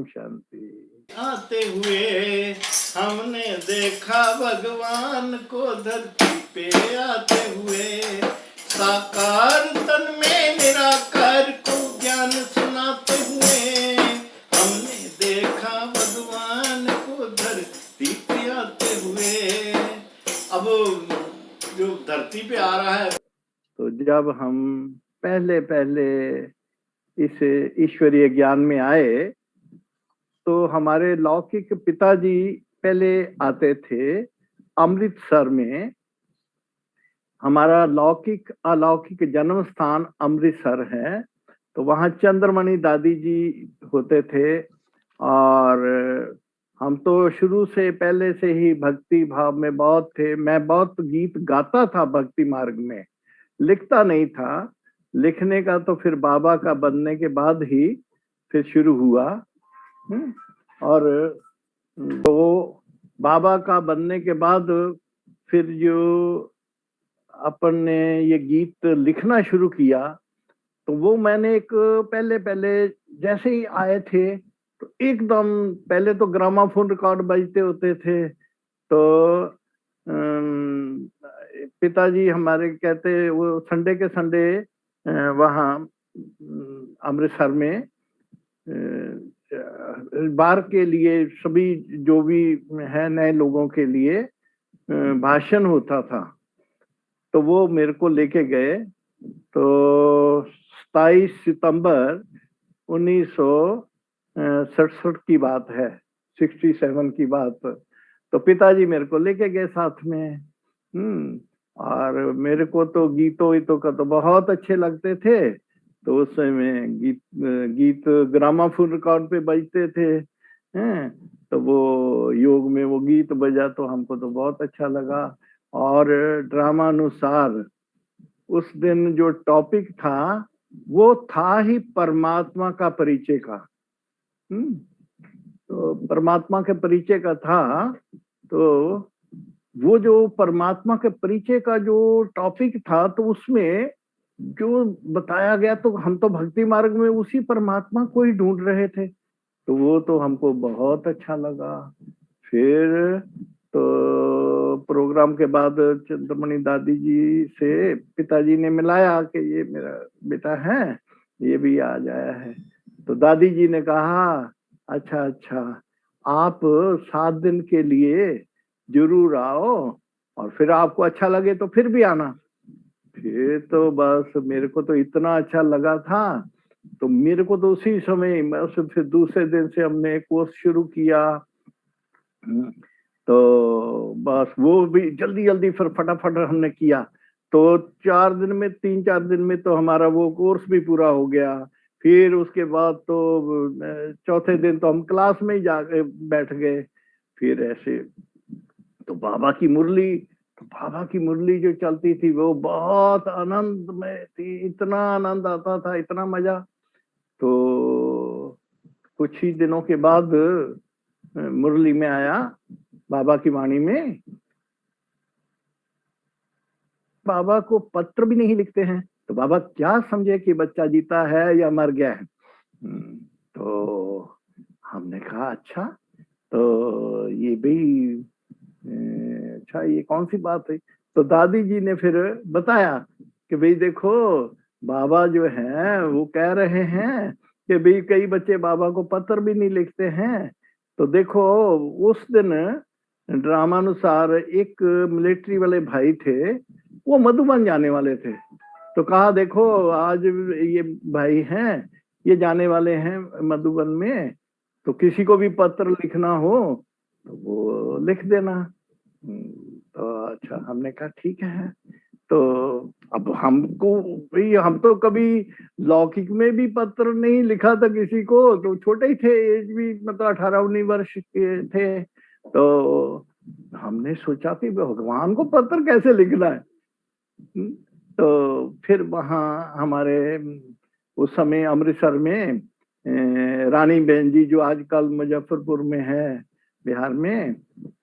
ओम शांति। आते हुए हमने देखा भगवान को धरती पे आते हुए, साकार तन में निराकार को ज्ञान सुनाते हुए। हमने देखा भगवान को धरती पे आते हुए। अब जो धरती पे आ रहा है, तो जब हम पहले पहले इस ईश्वरीय ज्ञान में आए तो हमारे लौकिक पिताजी पहले आते थे अमृतसर में। हमारा लौकिक अलौकिक जन्म स्थान अमृतसर है, तो वहाँ चंद्रमणि दादी जी होते थे। और हम तो शुरू से पहले से ही भक्ति भाव में बहुत थे। मैं बहुत गीत गाता था भक्ति मार्ग में, लिखता नहीं था। लिखने का तो फिर बाबा का बनने के बाद ही फिर शुरू हुआ। और तो बाबा का बनने के बाद फिर जो अपन ने ये गीत लिखना शुरू किया, तो वो मैंने एक पहले पहले जैसे ही आए थे तो एकदम पहले तो ग्रामाफोन रिकॉर्ड बजते होते थे। तो पिताजी हमारे कहते वो संडे के संडे वहाँ अमृतसर में बार के लिए सभी जो भी है नए लोगों के लिए भाषण होता था। तो वो मेरे को लेके गए। तो 27 सितंबर 1967 की बात है, 67 की बात। तो पिताजी मेरे को लेके गए साथ में। और मेरे को तो गीतों का तो बहुत अच्छे लगते थे। तो उस समय गीत ग्रामाफोन रिकॉर्ड पे बजते थे। तो वो योग में वो गीत बजा तो हमको तो बहुत अच्छा लगा। और ड्रामा अनुसार उस दिन जो टॉपिक था वो था ही परमात्मा का परिचय का। तो परमात्मा के परिचय का था। तो वो जो परमात्मा के परिचय का जो टॉपिक था, तो उसमें जो बताया गया, तो हम तो भक्ति मार्ग में उसी परमात्मा को ही ढूंढ रहे थे। तो वो तो हमको बहुत अच्छा लगा। फिर तो प्रोग्राम के बाद चंद्रमणि दादी जी से पिताजी ने मिलाया कि ये मेरा बेटा है, ये भी आ जाया है। तो दादी जी ने कहा अच्छा आप 7 दिन के लिए जरूर आओ, और फिर आपको अच्छा लगे तो फिर भी आना। फिर तो बस मेरे को तो इतना अच्छा लगा था, तो मेरे को तो उसी समय फिर दूसरे दिन से हमने कोर्स शुरू किया। तो बस वो भी जल्दी जल्दी फिर फटाफट हमने किया। तो 3-4 दिन में तो हमारा वो कोर्स भी पूरा हो गया। फिर उसके बाद तो चौथे दिन तो हम क्लास में ही जाके बैठ गए। फिर ऐसे तो बाबा की मुरली जो चलती थी वो बहुत आनंद में थी। इतना आनंद आता था, इतना मजा। तो कुछ ही दिनों के बाद मुरली में आया, बाबा की वाणी में बाबा को पत्र भी नहीं लिखते हैं, तो बाबा क्या समझे कि बच्चा जीता है या मर गया है। तो हमने कहा अच्छा, तो ये भी अच्छा, ये कौन सी बात है। तो दादी जी ने फिर बताया कि भाई देखो, बाबा जो है वो कह रहे हैं कि भाई कई बच्चे बाबा को पत्र भी नहीं लिखते हैं। तो देखो उस दिन ड्रामानुसार एक मिलिट्री वाले भाई थे, वो मधुबन जाने वाले थे। तो कहा देखो आज ये भाई हैं, ये जाने वाले हैं मधुबन में, तो किसी को भी पत्र लिखना हो तो वो लिख देना। तो अच्छा, हमने कहा ठीक है। तो अब हमको भाई, हम तो कभी लौकिक में भी पत्र नहीं लिखा था किसी को, तो छोटे ही थे, एज भी मतलब 18-19 वर्ष के थे। तो हमने सोचा कि भगवान को पत्र कैसे लिखना है। तो फिर वहाँ हमारे उस समय अमृतसर में रानी बहन जी जो आजकल मुजफ्फरपुर में है, बिहार में,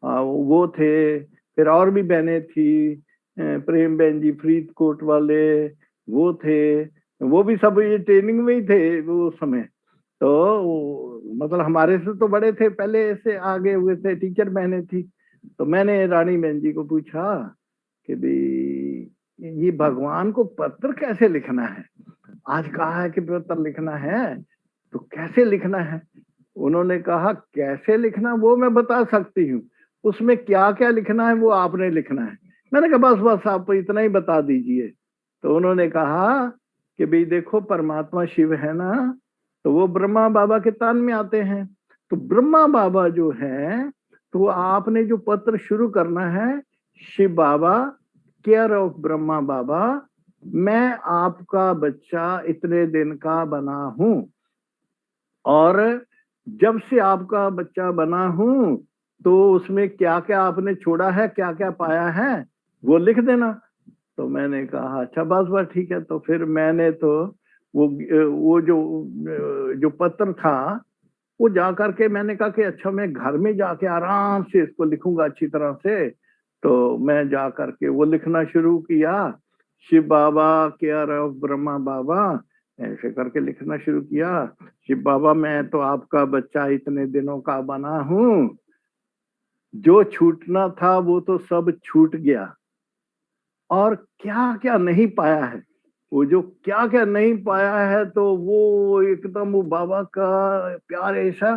वो थे। फिर और भी बहनें थी, प्रेम बहन जी फरीदकोट वाले वो थे। वो भी सब ये ट्रेनिंग में ही थे वो समय। तो मतलब हमारे से तो बड़े थे, पहले से आगे हुए थे, टीचर बहनें थी। तो मैंने रानी बहन जी को पूछा कि भाई ये भगवान को पत्र कैसे लिखना है, आज कहा है कि पत्र लिखना है, तो कैसे लिखना है। उन्होंने कहा कैसे लिखना वो मैं बता सकती हूँ, उसमें क्या क्या लिखना है वो आपने लिखना है। मैंने कहा बस बस आप इतना ही बता दीजिए। तो उन्होंने कहा कि भाई देखो परमात्मा शिव है ना, तो वो ब्रह्मा बाबा के तान में आते हैं। तो ब्रह्मा बाबा जो है, तो आपने जो पत्र शुरू करना है, शिव बाबा केयर ऑफ ब्रह्मा बाबा, मैं आपका बच्चा इतने दिन का बना हूं, और जब से आपका बच्चा बना हूं तो उसमें क्या क्या आपने छोड़ा है, क्या क्या पाया है, वो लिख देना। तो मैंने कहा अच्छा बस बस ठीक है। तो फिर मैंने तो वो जो पत्र था वो जा करके मैंने कहा कि अच्छा मैं घर में जाके आराम से इसको लिखूंगा अच्छी तरह से। तो मैं जा करके वो लिखना शुरू किया, शिव बाबा केयर ऑफ ब्रह्मा बाबा, ऐसे करके लिखना शुरू किया। शिव बाबा मैं तो आपका बच्चा इतने दिनों का बना हूं, जो छूटना था वो तो सब छूट गया, और क्या क्या नहीं पाया है, वो जो क्या क्या नहीं पाया है, तो वो एकदम वो बाबा का प्यार ऐसा।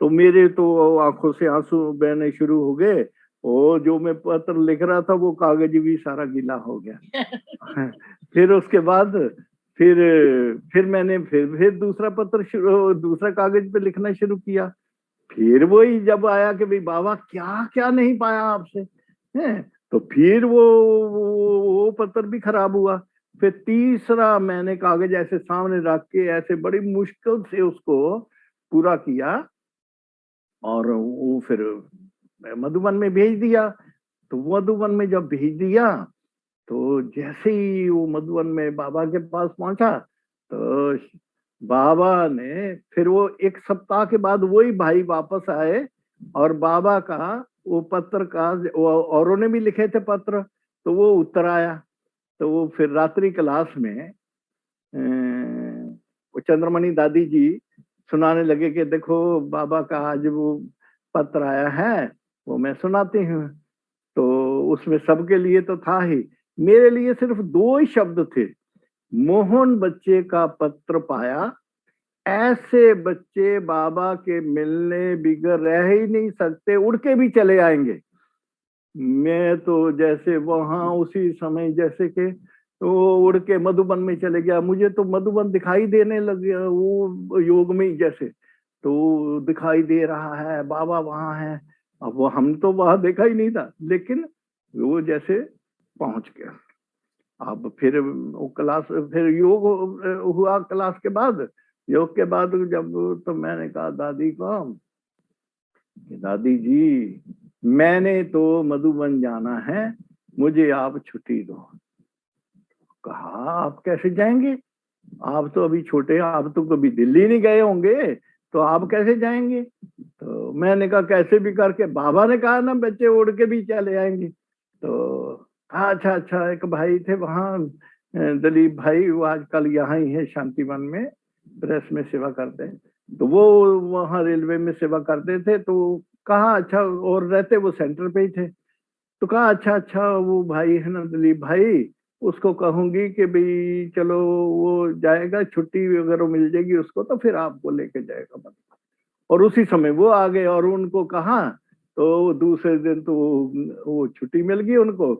तो मेरे तो आंखों से आंसू बहने शुरू हो गए। वो जो मैं पत्र लिख रहा था वो कागज भी सारा गीला हो गया। फिर उसके बाद फिर फिर मैंने फिर दूसरा पत्र दूसरा कागज पे लिखना शुरू किया। फिर वही जब आया कि भाई बाबा क्या क्या नहीं पाया आपसे, है, तो फिर वो पत्र भी खराब हुआ। फिर तीसरा मैंने कागज ऐसे सामने रख के ऐसे बड़ी मुश्किल से उसको पूरा किया, और वो फिर मधुबन में भेज दिया। तो मधुबन में जब भेज दिया, तो जैसे ही वो मधुबन में बाबा के पास पहुंचा, तो बाबा ने फिर वो एक सप्ताह के बाद वही भाई वापस आए, और बाबा का वो पत्र का औरों ने भी लिखे थे पत्र, तो वो उत्तर आया। तो वो फिर रात्रि क्लास में वो चंद्रमणि दादी जी सुनाने लगे कि देखो बाबा का आज वो पत्र आया है, वो मैं सुनाती हूँ। तो उसमें सबके लिए तो था ही, मेरे लिए सिर्फ दो ही शब्द थे, मोहन बच्चे का पत्र पाया, ऐसे बच्चे बाबा के मिलने बिगर रह ही नहीं सकते, उड़ के भी चले आएंगे। मैं तो जैसे वहां उसी समय जैसे कि वो उड़ के मधुबन में चले गया, मुझे तो मधुबन दिखाई देने लग गया वो योग में ही जैसे, तो दिखाई दे रहा है बाबा वहां है। अब वो हम तो वहां देखा ही नहीं था, लेकिन वो जैसे पहुंच गया। अब फिर वो क्लास फिर योग हुआ क्लास के बाद, योग के बाद जब, तो मैंने कहा दादी को कि दादी जी मैंने तो मधुबन जाना है, मुझे आप छुट्टी दो। कहा आप कैसे जाएंगे, आप तो अभी छोटे हैं, आप तो कभी दिल्ली नहीं गए होंगे, तो आप कैसे जाएंगे। तो मैंने कहा कैसे भी करके, बाबा ने कहा ना बच्चे उड़ के भी चले आएंगे। तो कहा अच्छा अच्छा, एक भाई थे वहाँ दिलीप भाई, वो आजकल यहाँ ही है शांतिवन में, प्रेस में सेवा करते हैं, तो वो वहाँ रेलवे में सेवा करते थे। तो कहा अच्छा, और रहते वो सेंटर पे ही थे। तो कहा अच्छा अच्छा, वो भाई है ना दिलीप भाई, उसको कहूंगी कि भाई चलो वो जाएगा, छुट्टी अगर मिल जाएगी उसको तो फिर आपको लेके जाएगा। और उसी समय वो आ गए, और उनको कहा, तो दूसरे दिन तो वो छुट्टी मिल गई उनको।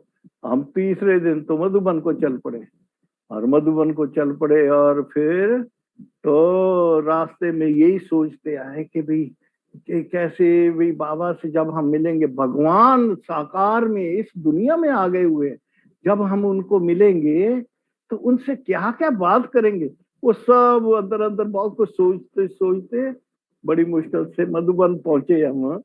हम तीसरे दिन तो मधुबन को चल पड़े, और मधुबन को चल पड़े, और फिर तो रास्ते में यही सोचते आए कि भाई कि कैसे भाई बाबा से जब हम मिलेंगे, भगवान साकार में इस दुनिया में आ गए हुए, जब हम उनको मिलेंगे तो उनसे क्या क्या बात करेंगे। वो सब अंदर अंदर बहुत कुछ सोचते सोचते बड़ी मुश्किल से मधुबन पहुंचे हम।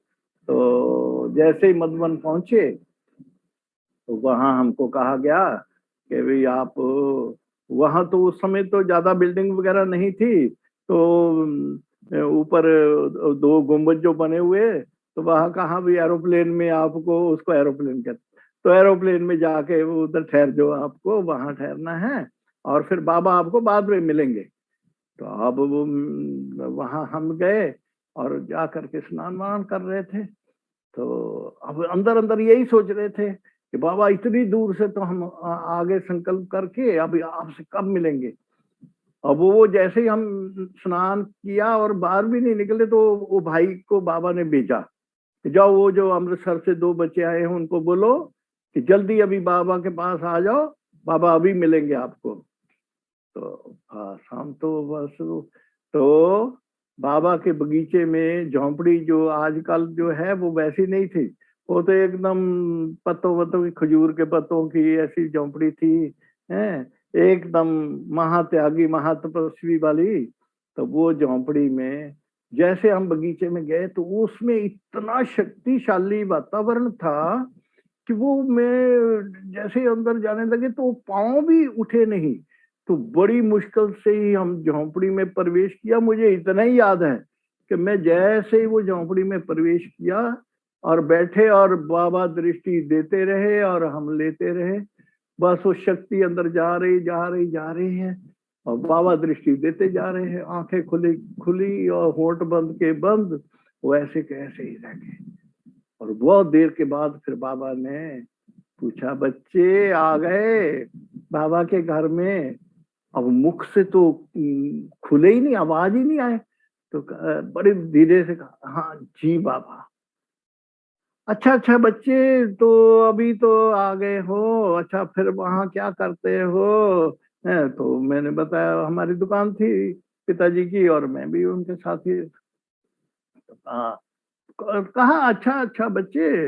तो जैसे ही मधुबन पहुंचे, तो वहां हमको कहा गया कि भाई आप, वहां तो उस समय तो ज्यादा बिल्डिंग वगैरह नहीं थी, तो ऊपर दो गुंबद जो बने हुए, तो वहां कहा भी एरोप्लेन में आपको, उसको एरोप्लेन कहते, तो एरोप्लेन में जाके उधर ठहर जो, आपको वहां ठहरना है, और फिर बाबा आपको बाद में मिलेंगे। तो अब वो वहां हम गए और जा करके स्नान वान कर रहे थे। तो अब अंदर अंदर यही सोच रहे थे कि बाबा इतनी दूर से तो हम आगे संकल्प करके अभी आपसे कब मिलेंगे। अब वो जैसे ही हम स्नान किया और बाहर भी नहीं निकले तो वो भाई को बाबा ने भेजा कि जाओ वो जो अमृतसर से 2 बच्चे आए हैं उनको बोलो कि जल्दी अभी बाबा के पास आ जाओ, बाबा अभी मिलेंगे आपको। तो शाम तो बस तो बाबा के बगीचे में झोंपड़ी जो आजकल जो है वो वैसी नहीं थी, वो तो एकदम पत्तों वत्तों की, खजूर के पत्तों की ऐसी झोंपड़ी थी, हैं, एकदम महात्यागी महातपस्वी वाली। तो वो झोंपड़ी में जैसे हम बगीचे में गए तो उसमें इतना शक्तिशाली वातावरण था कि वो मैं जैसे अंदर जाने लगे तो पांव भी उठे नहीं। तो बड़ी मुश्किल से ही हम झोंपड़ी में प्रवेश किया। मुझे इतना ही याद है कि मैं जैसे ही वो झोंपड़ी में प्रवेश किया और बैठे और बाबा दृष्टि देते रहे और हम लेते रहे, बस वो शक्ति अंदर जा रही जा रही जा रही है और बाबा दृष्टि देते जा रहे हैं। आंखें खुली खुली और होंठ बंद के बंद, वो ऐसे के ऐसे ही रह गए। और बहुत देर के बाद फिर बाबा ने पूछा, बच्चे आ गए बाबा के घर में? अब मुख से तो खुले ही नहीं, आवाज ही नहीं आए। तो बड़े धीरे से कहा, हाँ जी बाबा। अच्छा अच्छा बच्चे, तो अभी तो आ गए हो, अच्छा फिर वहां क्या करते हो? तो मैंने बताया हमारी दुकान थी पिताजी की और मैं भी उनके साथ ही। कहा अच्छा अच्छा बच्चे,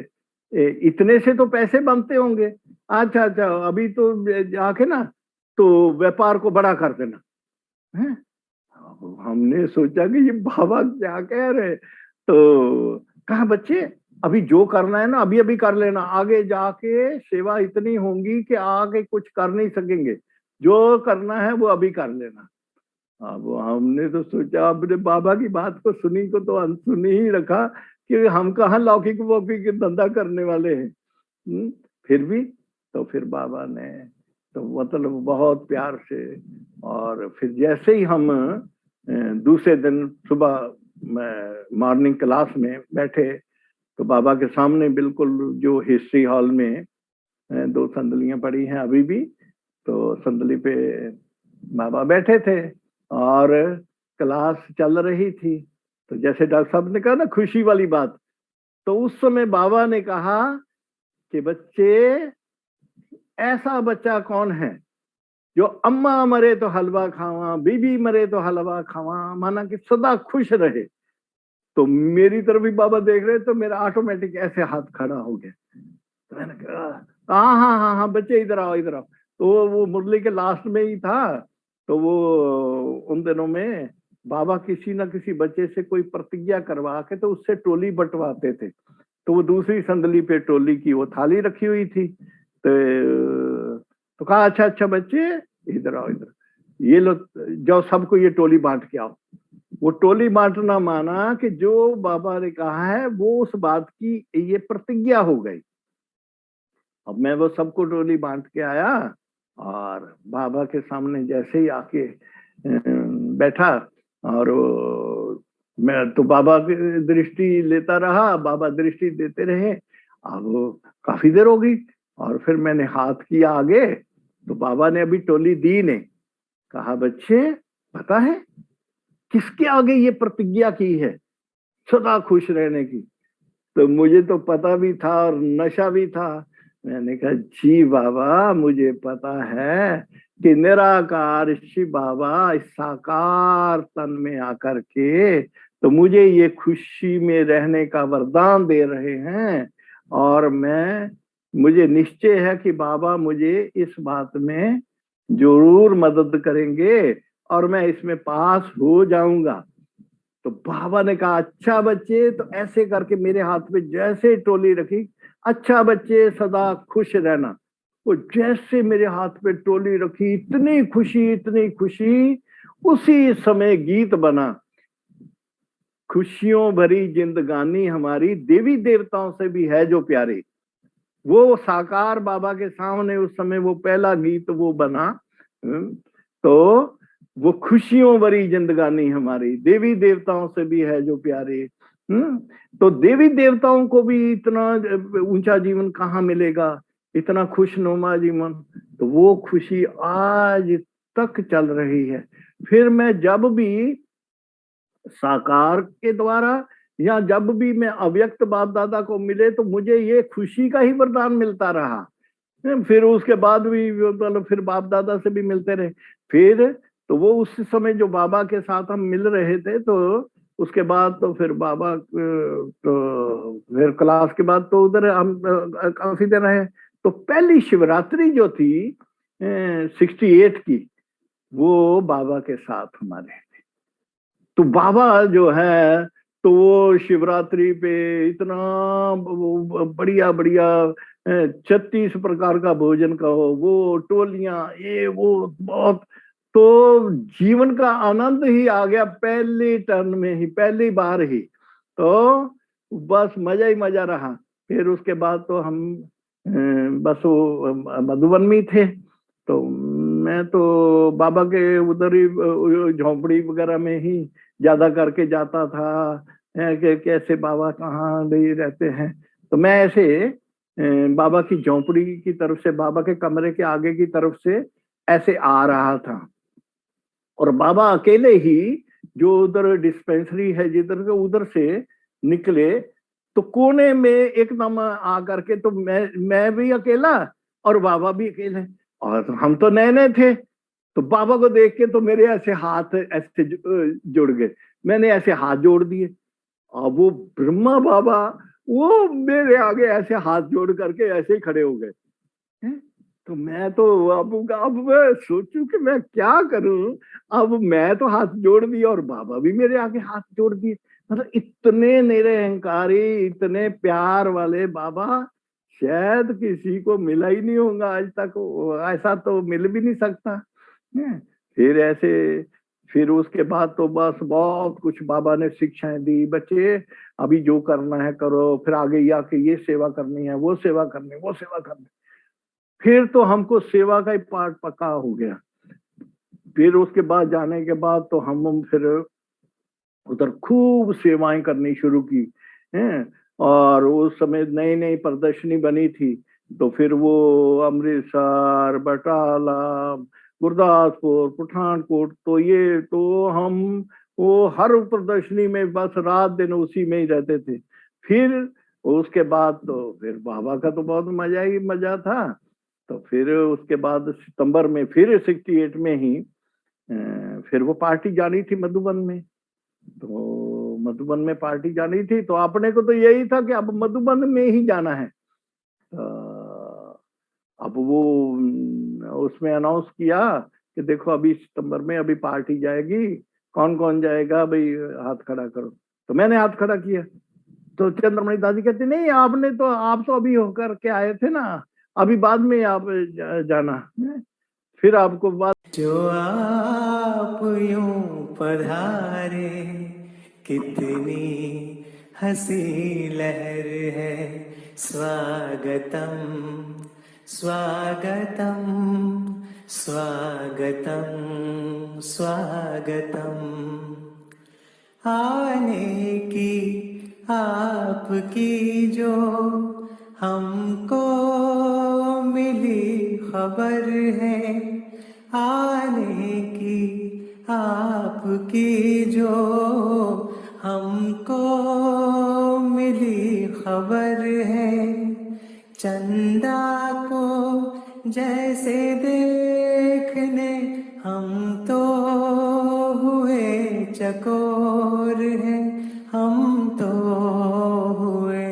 इतने से तो पैसे बनते होंगे, अच्छा अच्छा अभी तो जाके ना तो व्यापार को बड़ा कर देना है। हमने सोचा कि ये बाबा क्या कह रहे। तो कहा बच्चे अभी जो करना है ना अभी अभी कर लेना, आगे जाके सेवा इतनी होंगी कि आगे कुछ कर नहीं सकेंगे, जो करना है वो अभी कर लेना। अब हमने तो सोचा अपने बाबा की बात को सुनी को तो अनसुनी ही रखा कि हम कहाँ लौकिक वौकिक धंधा करने वाले हैं। फिर भी तो फिर बाबा ने तो मतलब बहुत प्यार से, और फिर जैसे ही हम दूसरे दिन सुबह मॉर्निंग क्लास में बैठे तो बाबा के सामने बिल्कुल जो हिस्ट्री हॉल में 2 संदलियां पड़ी हैं अभी भी, तो संदली पे बाबा बैठे थे और क्लास चल रही थी। तो जैसे डॉक्टर साहब ने कहा ना खुशी वाली बात, तो उस समय बाबा ने कहा कि बच्चे ऐसा बच्चा कौन है जो अम्मा मरे तो हलवा खावा, बीबी मरे तो हलवा खावा, माना कि सदा खुश रहे। तो मेरी तरफ भी बाबा देख रहे तो मेरा ऑटोमेटिक ऐसे हाथ खड़ा हो गया। तो मैंने कहा हाँ हाँ हाँ हाँ बच्चे इधर आओ इधर आओ। तो वो मुरली के लास्ट में ही था। तो वो उन दिनों में बाबा किसी ना किसी बच्चे से कोई प्रतिज्ञा करवा के तो उससे टोली बंटवाते थे। तो वो दूसरी संदली पे टोली की वो थाली रखी हुई थी। तो कहा अच्छा अच्छा बच्चे इधर आओ इधर, ये लो जाओ सबको ये टोली बांट के आओ। वो टोली बांटना माना कि जो बाबा ने कहा है वो उस बात की ये प्रतिज्ञा हो गई। अब मैं वो सबको टोली बांट के आया और बाबा के सामने जैसे ही आके बैठा और मैं तो बाबा की दृष्टि लेता रहा, बाबा दृष्टि देते रहे। अब काफी देर हो गई और फिर मैंने हाथ किया आगे तो बाबा ने अभी टोली दी नहीं। कहा बच्चे पता है किसके आगे ये प्रतिज्ञा की है सदा खुश रहने की? तो मुझे तो पता भी था और नशा भी था। मैंने कहा जी बाबा मुझे पता है कि निराकार शिव बाबा इस साकार तन में आकर के तो मुझे ये खुशी में रहने का वरदान दे रहे हैं, और मुझे निश्चय है कि बाबा मुझे इस बात में जरूर मदद करेंगे और मैं इसमें पास हो जाऊंगा। तो बाबा ने कहा अच्छा बच्चे, तो ऐसे करके मेरे हाथ में जैसे टोली रखी, अच्छा बच्चे सदा खुश रहना। वो जैसे मेरे हाथ पे टोली रखी इतनी खुशी, उसी समय गीत बना, खुशियों भरी जिंदगानी हमारी देवी देवताओं से भी है जो प्यारी। वो साकार बाबा के सामने उस समय वो पहला गीत वो बना। तो वो खुशियों भरी जिंदगानी हमारी देवी देवताओं से भी है जो प्यारे। तो देवी देवताओं को भी इतना ऊंचा जीवन कहाँ मिलेगा, इतना खुशनुमा जीवन। तो वो खुशी आज तक चल रही है। फिर मैं जब भी साकार के द्वारा या जब भी मैं अव्यक्त बाप दादा को मिले तो मुझे ये खुशी का ही वरदान मिलता रहा। फिर उसके बाद भी मतलब फिर बाप दादा से भी मिलते रहे। फिर तो वो उस समय जो बाबा के साथ हम मिल रहे थे, तो उसके बाद तो फिर बाबा तो फिर क्लास के बाद तो उधर हम काफी देर रहे। तो पहली शिवरात्रि जो थी 68 की, वो बाबा के साथ हमारे। तो बाबा जो है तो वो शिवरात्रि पे इतना बढ़िया बढ़िया 36 प्रकार का भोजन कहो, वो टोलियां, ये वो बहुत, तो जीवन का आनंद ही आ गया पहले टर्न में ही, पहली बार ही। तो बस मजा ही मजा रहा। फिर उसके बाद तो हम बस वो मधुबन में थे। तो मैं तो बाबा के उधर ही झोंपड़ी वगैरह में ही ज्यादा करके जाता था कि कैसे बाबा कहाँ भी रहते हैं। तो मैं ऐसे बाबा की झोंपड़ी की तरफ से, बाबा के कमरे के आगे की तरफ से ऐसे आ रहा था, और बाबा अकेले ही जो उधर डिस्पेंसरी है जिधर के उधर से निकले, तो कोने में एकदम आ करके, तो मैं भी अकेला और बाबा भी अकेले, और हम तो नए नए थे। तो बाबा को देख के तो मेरे ऐसे हाथ ऐसे जुड़ गए, मैंने ऐसे हाथ जोड़ दिए। अब वो ब्रह्मा बाबा वो मेरे आगे ऐसे हाथ जोड़ करके ऐसे ही खड़े हो गए। तो मैं तो अब मैं सोचूं कि मैं क्या करूं। अब मैं तो हाथ जोड़ दिया और बाबा भी मेरे आगे हाथ जोड़ दिए। मतलब इतने निरहंकारी, इतने प्यार वाले बाबा शायद किसी को मिला ही नहीं होगा आज तक, ऐसा तो मिल भी नहीं सकता। फिर ऐसे, फिर उसके बाद तो बस बहुत कुछ बाबा ने शिक्षाएं दी, बच्चे अभी जो करना है करो, फिर आगे आके ये सेवा करनी है, वो सेवा करनी, वो सेवा करनी। फिर तो हमको सेवा का ही पार्ट पक्का हो गया। फिर उसके बाद जाने के बाद तो हम फिर उधर खूब सेवाएं करनी शुरू की हैं। और उस समय नई नई प्रदर्शनी बनी थी, तो फिर वो अमृतसर, बटाला, गुरदासपुर, पठानकोट, तो ये तो हम वो हर प्रदर्शनी में बस रात दिन उसी में ही रहते थे। फिर उसके बाद तो फिर बाबा का तो बहुत मजा ही मजा था। तो फिर उसके बाद सितंबर में फिर 68 में ही फिर वो पार्टी जानी थी मधुबन में। तो मधुबन में पार्टी जानी थी, तो अपने को तो यही था कि अब मधुबन में ही जाना है। अब वो उसमें अनाउंस किया कि देखो अभी सितंबर में अभी पार्टी जाएगी, कौन कौन जाएगा भाई हाथ खड़ा करो। तो मैंने हाथ खड़ा किया। तो चंद्रमणि दादी कहती नहीं, आपने तो, आप तो अभी होकर के आए थे ना, अभी बाद में आप जाना, फिर आपको बात। जो आप यूं पधारे कितनी हंसी लहर है, स्वागतम स्वागतम स्वागतम स्वागतम। आने की आपकी जो हमको मिली खबर है, आने की आपकी जो हमको मिली खबर है। चंदा को जैसे देखने हम तो हुए चकोर हैं, हम तो हुए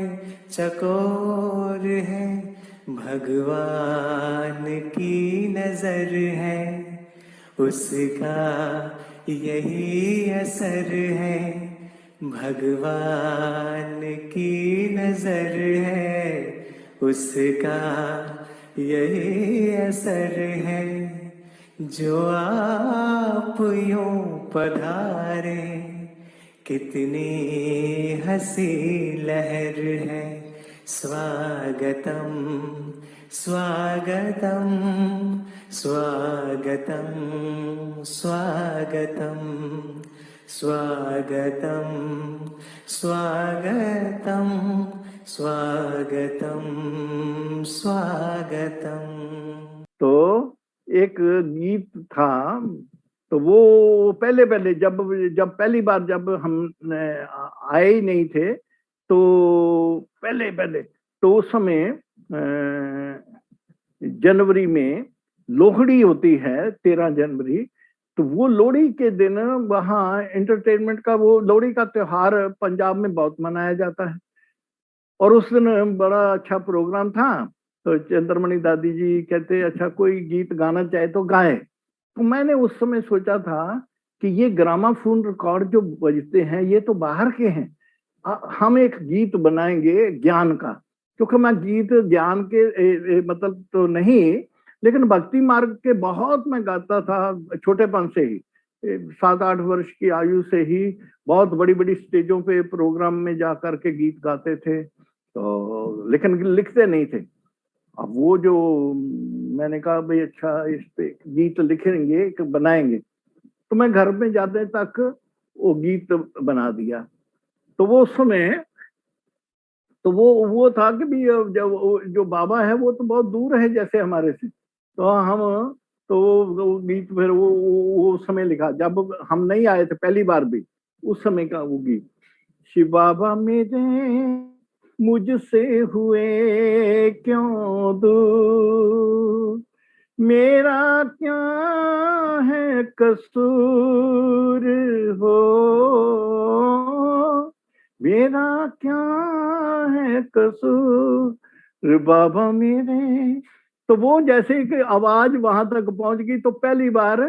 चकोर हैं। भगवान की नजर है, उसका यही असर है। भगवान की नजर है, उसका यही असर है। जो आप यूं पधारे कितनी हंसी लहर है, स्वागतम स्वागतम स्वागतम स्वागतम स्वागतम स्वागतम स्वागतम स्वागतम। तो एक गीत था, तो वो पहले पहले जब पहली बार जब हम आए ही नहीं थे, तो पहले पहले तो उस समय जनवरी में लोहड़ी होती है, 13 जनवरी। तो वो लोहड़ी के दिन वहाँ एंटरटेनमेंट का, वो लोहड़ी का त्योहार पंजाब में बहुत मनाया जाता है, और उस दिन बड़ा अच्छा प्रोग्राम था। तो चंद्रमणि दादी जी कहते अच्छा कोई गीत गाना चाहे तो गाए। तो मैंने उस समय सोचा था कि ये ग्रामाफोन रिकॉर्ड जो बजते हैं ये तो बाहर के हैं, हम एक गीत बनाएंगे ज्ञान का, क्योंकि मैं गीत ज्ञान के मतलब तो नहीं, लेकिन भक्ति मार्ग के बहुत मैं गाता था छोटेपन से ही, 7-8 वर्ष की आयु से ही बहुत बड़ी बड़ी स्टेजों पे प्रोग्राम में जा करके गीत गाते थे, तो लेकिन लिखते नहीं थे। अब वो जो मैंने कहा भाई अच्छा इस पे गीत लिखेंगे, बनाएंगे, तो मैं घर में जाते तक वो गीत बना दिया। तो वो समय तो वो था कि भी जब जो बाबा है वो तो बहुत दूर है जैसे हमारे से, तो हम तो वो गीत फिर वो समय लिखा जब हम नहीं आए थे पहली बार भी, उस समय का वो गीत। शिव बाबा मेरे मुझसे हुए क्यों दूर, मेरा क्या है कसूर हो, मेरा क्या है कसूर बाबा मेरे। तो वो जैसे कि आवाज वहां तक पहुंच गई, तो पहली बार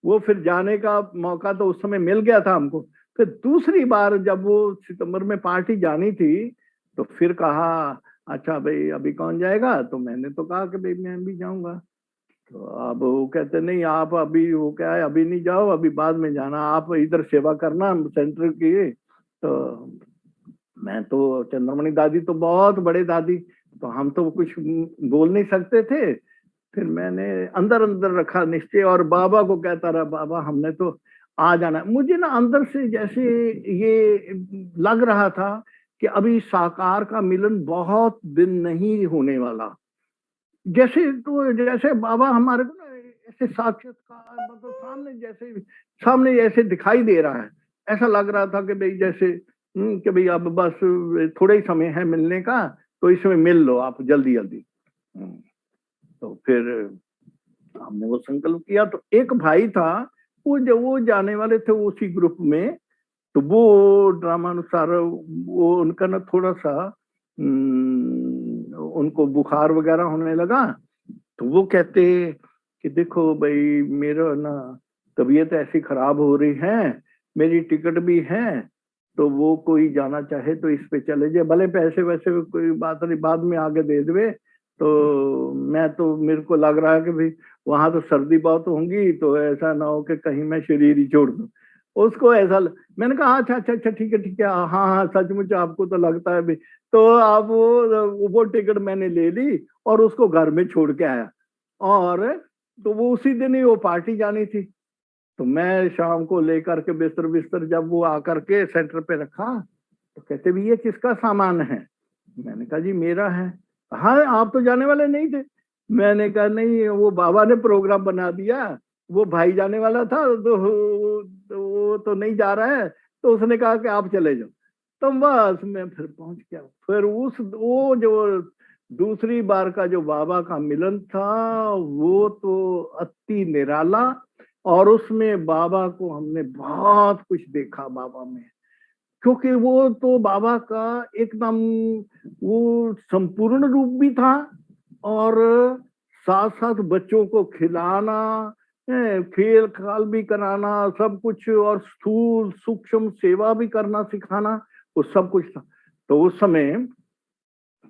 वो फिर जाने का मौका तो उस समय मिल गया था हमको। फिर दूसरी बार जब वो सितंबर में पार्टी जानी थी, तो फिर कहा अच्छा भाई अभी कौन जाएगा, तो मैंने तो कहा कि भाई मैं भी जाऊंगा। तो अब वो कहते नहीं आप अभी, वो क्या है अभी नहीं जाओ, अभी बाद में जाना, आप इधर सेवा करना सेंटर की। तो मैं तो चंद्रमणि दादी तो बहुत बड़े दादी, तो हम तो कुछ बोल नहीं सकते थे। फिर मैंने अंदर अंदर रखा निश्चय, और बाबा को कहता रहा बाबा हमने तो आ जाना। मुझे ना अंदर से जैसे ये लग रहा था कि अभी साकार का मिलन बहुत दिन नहीं होने वाला, जैसे बाबा हमारे को ना ऐसे साक्षात्कार मतलब सामने जैसे दिखाई दे रहा है, ऐसा लग रहा था कि भाई जैसे कि भाई अब बस थोड़ा ही समय है मिलने का, तो इसमें मिल लो आप जल्दी जल्दी। तो फिर हमने वो संकल्प किया। तो एक भाई था वो जाने वाले थे उसी ग्रुप में, तो वो ड्रामा अनुसार वो उनका ना थोड़ा सा उनको बुखार वगैरह होने लगा। तो वो कहते कि देखो भाई मेरा ना तबीयत ऐसी खराब हो रही है, मेरी टिकट भी है, तो वो कोई जाना चाहे तो इस पे चले जाए, भले पैसे वैसे कोई बात नहीं बाद में आगे दे दे। तो मैं तो मेरे को लग रहा है कि भाई वहां तो सर्दी बहुत होंगी, तो ऐसा ना हो कि कहीं मैं शरीर ही छोड़ दूं। उसको ऐसा मैंने कहा अच्छा अच्छा अच्छा ठीक है हाँ हाँ सचमुच आपको तो लगता है भी। तो आप वो टिकट मैंने ले ली और उसको घर में छोड़ के आया, और तो वो उसी दिन ही वो पार्टी जानी थी। तो मैं शाम को लेकर के बिस्तर बिस्तर जब वो आकर के सेंटर पे रखा, तो कहते भी ये किसका सामान है। मैंने कहा जी मेरा है। हाँ आप तो जाने वाले नहीं थे। मैंने कहा नहीं वो बाबा ने प्रोग्राम बना दिया, वो भाई जाने वाला था तो वो तो नहीं जा रहा है, तो उसने कहा कि आप चले जाओ। तो बस मैं फिर पहुंच गया। फिर वो जो दूसरी बार का जो बाबा का मिलन था वो तो अति निराला, और उसमें बाबा को हमने बहुत कुछ देखा बाबा में, क्योंकि वो तो बाबा का एकदम वो संपूर्ण रूप भी था, और साथ साथ बच्चों को खिलाना, खेल खाल भी कराना सब कुछ, और स्थूल सूक्ष्म सेवा भी करना सिखाना, वो सब कुछ था। तो उस समय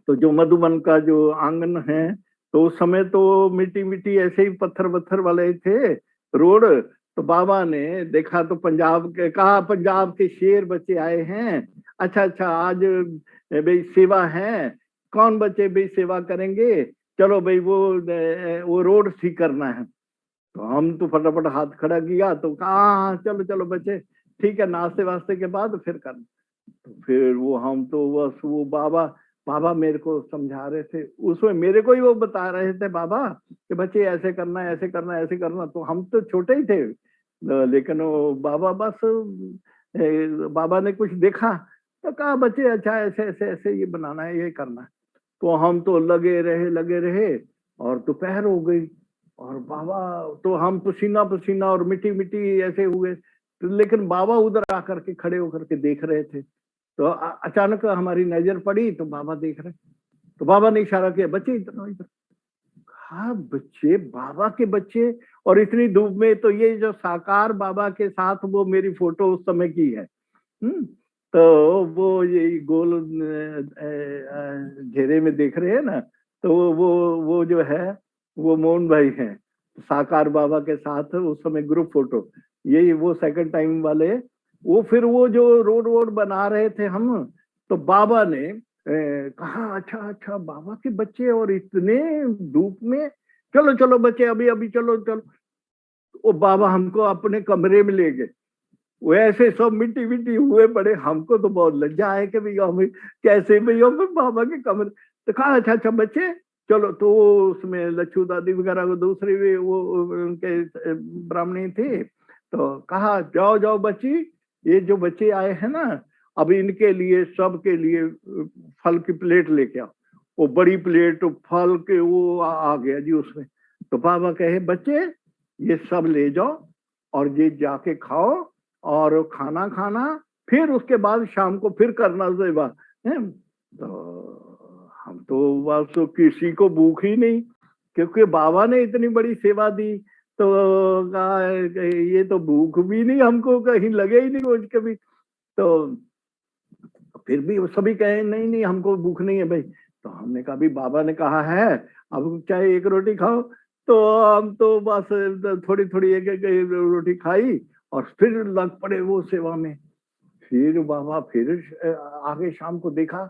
तो जो मधुबन का जो आंगन है, तो उस समय तो मिट्टी मिट्टी ऐसे ही पत्थर पत्थर वाले थे रोड। तो बाबा ने देखा तो पंजाब के कहा पंजाब के शेर बच्चे आए हैं, अच्छा अच्छा आज भाई सेवा है, कौन बच्चे भाई सेवा करेंगे, चलो भाई वो रोड ठीक करना है। तो हम तो फटाफट हाथ खड़ा किया, तो कहा हाँ चलो चलो बच्चे ठीक है, नाश्ते वास्ते के बाद फिर करना। तो फिर वो हम तो बस वो बाबा बाबा मेरे को समझा रहे थे, उसमें मेरे को ही वो बता रहे थे बाबा कि बच्चे ऐसे करना है, ऐसे करना है, ऐसे करना। तो हम तो छोटे ही थे, लेकिन वो बाबा बस बाबा ने कुछ देखा तो कहा बच्चे अच्छा ऐसे ऐसे ऐसे ये बनाना है, ये करना है। तो हम तो लगे रहे और दोपहर हो गई, और बाबा तो हम पसीना पसीना और मिट्टी मिट्टी ऐसे हुए, तो लेकिन बाबा उधर आकर के खड़े होकर के देख रहे थे। तो अचानक हमारी नजर पड़ी तो बाबा देख रहे, तो बाबा ने इशारा किया बच्चे इधर आओ, इधर। हाँ बच्चे, बाबा के बच्चे, और इतनी धूप में। तो ये जो साकार बाबा के साथ वो मेरी फोटो उस समय की है। तो वो ये गोल घेरे में देख रहे हैं ना, तो वो जो है वो मोहन भाई हैं, साकार बाबा के साथ उस समय ग्रुप फोटो। यही वो सेकंड टाइम वाले, वो फिर वो जो रोड वोड बना रहे थे हम, तो बाबा ने कहा अच्छा अच्छा बाबा के बच्चे और इतने धूप में, चलो चलो बच्चे अभी अभी चलो चलो। वो बाबा हमको अपने कमरे में ले गए, वैसे सब मिट्टी मिट्टी हुए पड़े। हमको तो बहुत लज्जा है कि भैया हमें कैसे भैया बाबा के कमरे। तो कहा अच्छा अच्छा बच्चे चलो। तो उसमें लच्छू दादी वगैरह को दूसरी भी वो उनके ब्राह्मणी थी, तो कहा जाओ जाओ बच्ची, ये जो बच्चे आए हैं ना, अब इनके लिए सबके लिए फल की प्लेट लेके आओ। वो बड़ी प्लेट फल के वो आ गया जी उसमें। तो बाबा कहे बच्चे ये सब ले जाओ और ये जाके खाओ और खाना खाना, फिर उसके बाद शाम को फिर करना सेवा है। तो हम तो बस तो किसी को भूख ही नहीं, क्योंकि बाबा ने इतनी बड़ी सेवा दी। तो ये तो भूख भी नहीं, हमको कहीं लगे ही नहीं कुछ कभी। तो फिर भी वो सभी कहे नहीं नहीं हमको भूख नहीं है भाई। तो हमने कहा भी बाबा ने कहा है अब चाहे एक रोटी खाओ। तो हम तो बस थोड़ी थोड़ी एक एक रोटी खाई और फिर लग पड़े वो सेवा में। फिर बाबा फिर आगे शाम को देखा,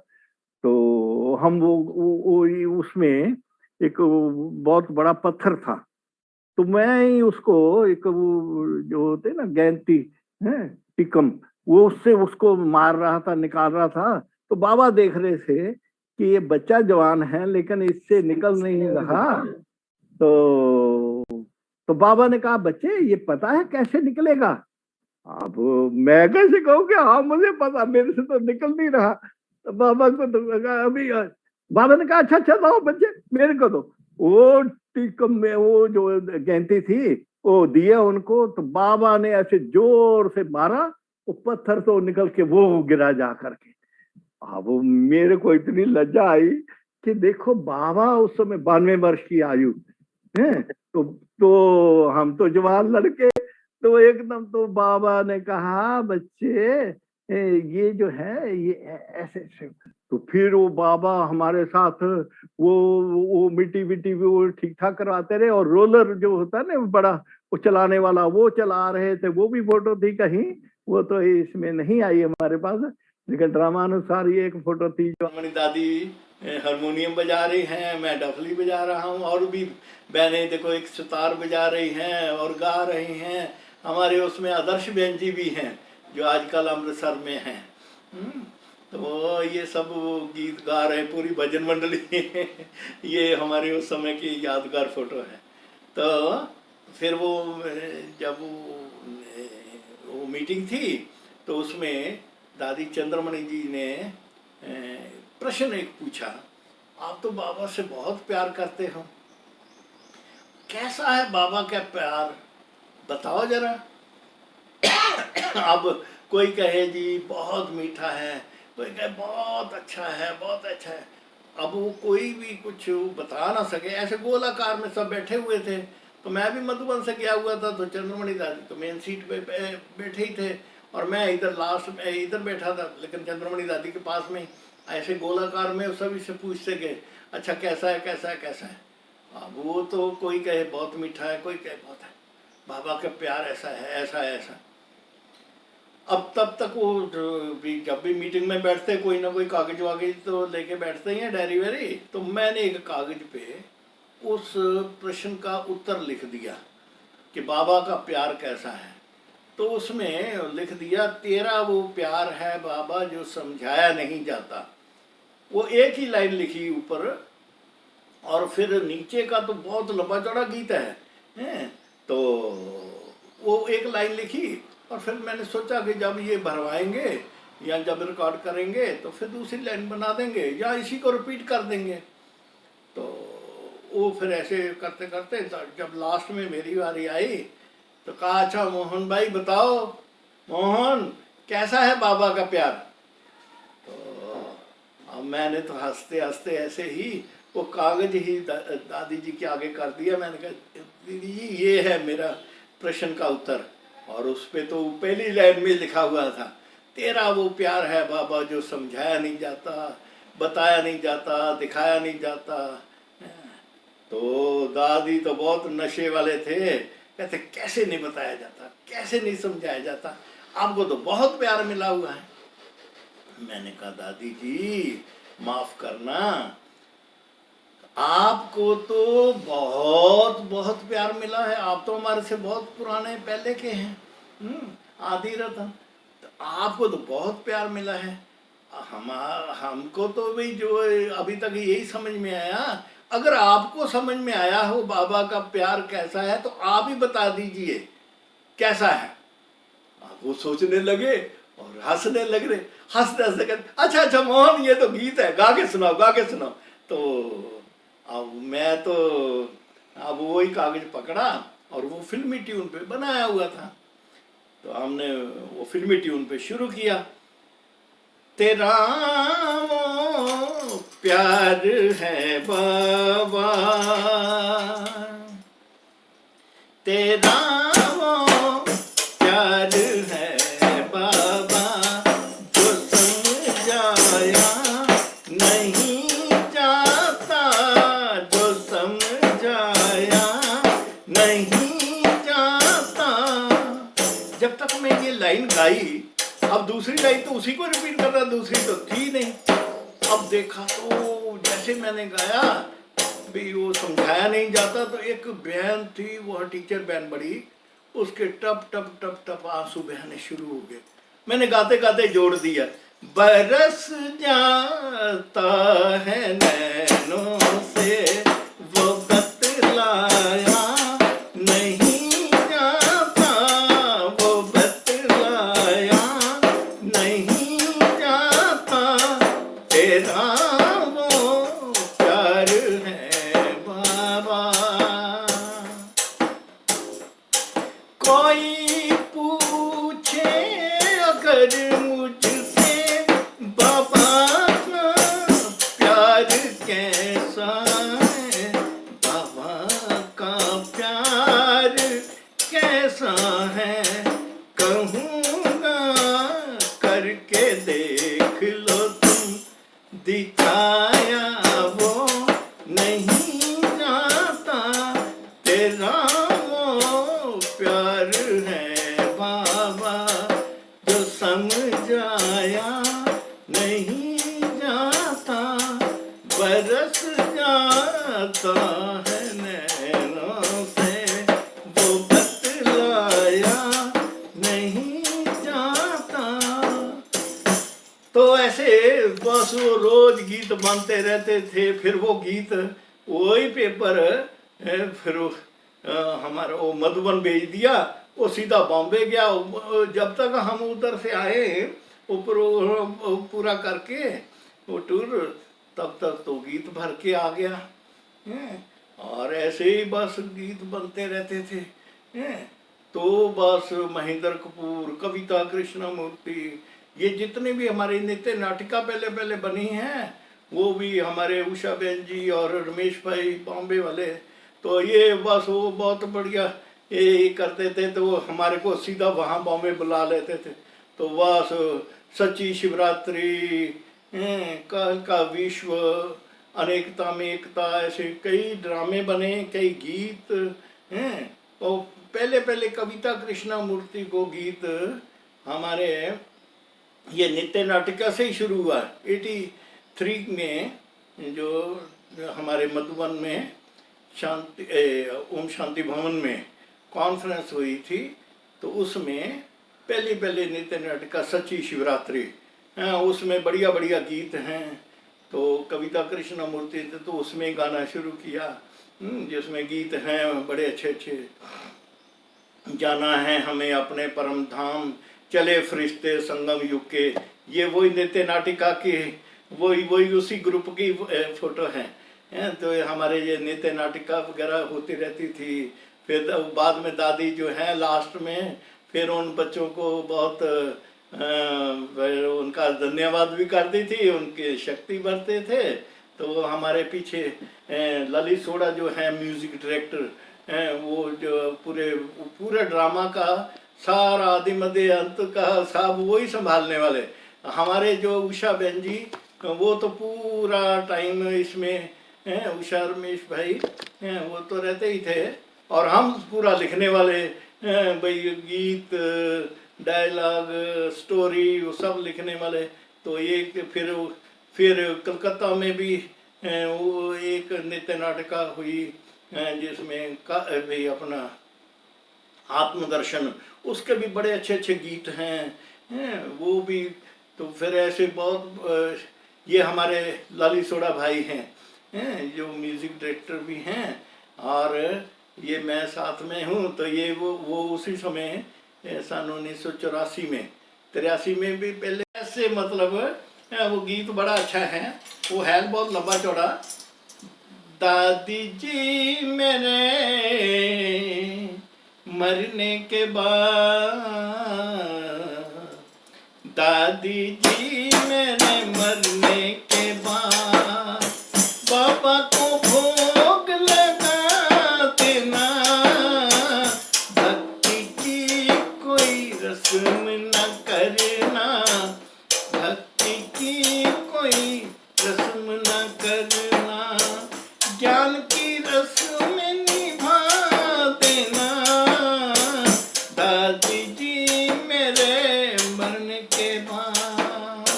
तो हम वो उसमें एक बहुत बड़ा पत्थर था, तो मैं ही उसको एक वो जो होते ना गैंती है टिकम, वो उससे उसको मार रहा था, निकाल रहा था। तो बाबा देख रहे थे कि ये बच्चा जवान है लेकिन इससे निकल नहीं रहा। तो तो बाबा ने कहा बच्चे ये पता है कैसे निकलेगा। अब मैं कैसे कहूँ कि हाँ मुझे पता, मेरे से तो निकल नहीं रहा। तो बाबा को तो लगा अभी, बाबा ने कहा अच्छा अच्छा लाओ बच्चे मेरे को दो। वो टिकम में वो जो गेंती थी वो दिया उनको। तो बाबा ने ऐसे जोर से मारा, वो पत्थर तो निकल के वो गिरा जा करके। अब मेरे को इतनी लज्जा आई कि देखो बाबा उस समय 92 वर्ष की आयु है, तो हम तो जवान लड़के। तो एकदम तो बाबा ने कहा बच्चे ये जो है ये ऐसे ऐसे। तो फिर वो बाबा हमारे साथ वो मिट्टी विट्टी भी वो ठीक ठाक करवाते रहे, और रोलर जो होता है ना बड़ा वो चलाने वाला वो चला रहे थे। वो भी फोटो थी कहीं, वो तो इसमें नहीं आई हमारे पास, लेकिन ड्रामानुसार ये एक फोटो थी। जो हमारी दादी हारमोनियम बजा रही हैं, मैं डफली बजा रहा हूँ, और भी बहनें देखो एक सितार बजा रही हैं और गा रही हैं। हमारे उसमें आदर्श बहन जी भी हैं जो आजकल अमृतसर में हैं। तो ये सब गीत गा रहे, पूरी भजन मंडली ये हमारे उस समय की यादगार फोटो है। तो फिर वो जब वो मीटिंग थी तो उसमें दादी चंद्रमणि जी ने प्रश्न एक पूछा, आप तो बाबा से बहुत प्यार करते हो, कैसा है बाबा का प्यार बताओ जरा। अब कोई कहे जी बहुत मीठा है, कोई कहे बहुत अच्छा है, बहुत अच्छा है। अब वो कोई भी कुछ बता ना सके, ऐसे गोलाकार में सब बैठे हुए थे। तो मैं भी मधुबन से गया हुआ था, तो चंद्रमणि दादी तो मेन सीट पे बैठे ही थे और मैं इधर लास्ट में इधर बैठा था, लेकिन चंद्रमणि दादी के पास में ऐसे गोलाकार में सभी से पूछते गए अच्छा कैसा है कैसा है कैसा है। अब वो तो कोई कहे बहुत मीठा है, कोई कहे बहुत है, बाबा का प्यार ऐसा है ऐसा है ऐसा। अब तब तक वो भी जब भी मीटिंग में बैठते कोई ना कोई कागज वागज तो लेके बैठते ही हैं, डायरी वायरी। तो मैंने एक कागज पे उस प्रश्न का उत्तर लिख दिया कि बाबा का प्यार कैसा है। तो उसमें लिख दिया, तेरा वो प्यार है बाबा जो समझाया नहीं जाता। वो एक ही लाइन लिखी ऊपर, और फिर नीचे का तो बहुत लंबा चौड़ा गीत है। तो वो एक लाइन लिखी, और फिर मैंने सोचा कि जब ये भरवाएंगे या जब रिकॉर्ड करेंगे तो फिर दूसरी लाइन बना देंगे या इसी को रिपीट कर देंगे। तो वो फिर ऐसे करते करते जब लास्ट में मेरी बारी आई तो कहा, अच्छा मोहन भाई बताओ, मोहन कैसा है बाबा का प्यार। तो अब मैंने तो हंसते हंसते ऐसे ही वो कागज ही दादी जी के आगे कर दिया। मैंने कहा, दीदी जी ये है मेरा प्रश्न का उत्तर। और उस पे तो पहली लाइन में लिखा हुआ था, तेरा वो प्यार है बाबा जो समझाया नहीं जाता, बताया नहीं जाता, दिखाया नहीं जाता। तो दादी तो बहुत नशे वाले थे, कहते कैसे नहीं बताया जाता, कैसे नहीं समझाया जाता, आपको तो बहुत प्यार मिला हुआ है। मैंने कहा, दादी जी माफ करना, आपको तो बहुत बहुत प्यार मिला है, आप तो हमारे से बहुत पुराने पहले के हैं, आदि रतन। तो आपको तो बहुत प्यार मिला है, हमको तो भाई जो अभी तक यही समझ में आया। अगर आपको समझ में आया हो बाबा का प्यार कैसा है तो आप ही बता दीजिए कैसा है। आप वो सोचने लगे और हंसने लग रहे, हंसते हंसते कहते, अच्छा अच्छा मोहन ये तो गीत है, गा के सुनाओ, गा के सुनाओ। तो अब मैं तो अब वही कागज पकड़ा और वो फिल्मी ट्यून पे बनाया हुआ था। तो हमने वो फिल्मी ट्यून पे शुरू किया, तेरा वो प्यार है बाबा, तेरा वो प्यार है बाबा जो समझाया नहीं जाता, जो समझाया नहीं जाता। जब तक मैं ये लाइन गाई, अब दूसरी लाइन तो उसी को रिपीट कर रहा, दूसरी तो थी नहीं। अब देखा तो जैसे मैंने गाया भी वो समझाया नहीं जाता, तो एक बहन थी, वो टीचर बहन बड़ी, उसके टप टप टप टप आंसू बहने शुरू हो गए। मैंने गाते गाते जोड़ दिया, बरस जाता है नैनों से वो बतलाया नहीं जाता, वो बतलाया नहीं जाता, तेरा वो प्यार है बाबा। कोई पूछे अगर मुझसे बाबा का प्यार कैसा है, बाबा का प्यार कैसा है, कहूँगा करके देख लो तुम, दिखाया वो नहीं जाता, तेरा वो प्यार है बाबा जो समझाया नहीं जाता, बरस जाता है नैनों से वो बतलाया नहीं जाता। तो ऐसे बस वो रोज गीत बनते रहते थे। फिर वो गीत वही पेपर फिर हमारा वो मधुबन भेज दिया, वो सीधा बॉम्बे गया। जब तक हम उधर से आए ऊपर पूरा करके वो टूर, तब तक तो गीत भर के आ गया। और ऐसे ही बस गीत बनते रहते थे। तो बस महेंद्र कपूर, कविता कृष्णमूर्ति, ये जितने भी हमारे नृत्य नाटिका पहले पहले बनी हैं, वो भी हमारे उषा बहन जी और रमेश भाई बॉम्बे वाले, तो ये बस वो बहुत बढ़िया ये करते थे। तो वो हमारे को सीधा वहाँ बॉम्बे बुला लेते थे। तो बस सच्ची शिवरात्रि, कल का विश्व, अनेकता में एकता, ऐसे कई ड्रामे बने, कई गीत हैं। और पहले पहले कविता कृष्णमूर्ति को गीत हमारे ये नित्य नाटिका से ही शुरू हुआ। 83 में जो हमारे मधुबन में ओम शांति भवन में कॉन्फ्रेंस हुई थी, तो उसमें पहले नित्य नाटिका सच्ची शिवरात्रि, उसमें बढ़िया बढ़िया गीत हैं। तो कविता कृष्णमूर्ति थे, तो उसमें गाना शुरू किया, जिसमें गीत हैं बड़े अच्छे अच्छे। जाना है हमें अपने परम धाम, चले फरिश्ते संगम युग के, ये वही नित्य नाटिका की वही उसी ग्रुप की फोटो है। तो हमारे ये नित्य नाटिका वगैरह होती रहती थी। फिर बाद में दादी जो है लास्ट में फिर उन बच्चों को बहुत उनका धन्यवाद भी करती थी, उनके शक्ति बढ़ते थे। तो हमारे पीछे ललित सोड़ा जो है म्यूजिक डायरेक्टर, वो जो पूरे ड्रामा का सारा आदि मध्य अंत का सब वही संभालने वाले। हमारे जो उषा बहन जी, वो तो पूरा टाइम इसमें, उषा रमेश भाई वो तो रहते ही थे, और हम पूरा लिखने वाले, भाई गीत, डायलॉग, स्टोरी, वो सब लिखने वाले। तो ये फिर कलकत्ता में भी वो एक नित्य नाटिका हुई, जिसमें भाई अपना आत्मदर्शन, उसके भी बड़े अच्छे अच्छे गीत हैं वो भी। तो फिर ऐसे बहुत ये हमारे ललित सोड़ा भाई हैं जो म्यूजिक डायरेक्टर भी हैं, और ये मैं साथ में हूँ। तो ये वो उसी समय सन 1984 में 83 में भी पहले ऐसे मतलब वो गीत बड़ा अच्छा है, वो है बहुत लंबा चौड़ा। दादी जी मेरे मरने के बाद, दादी जी मेरे मरने के बाद, बाबा को भोग लगा देना, भक्ति की कोई रस्म न करना, भक्ति की कोई रस्म न करना, ज्ञान की रस्म निभा देना, दादी जी मेरे मरने के बाद।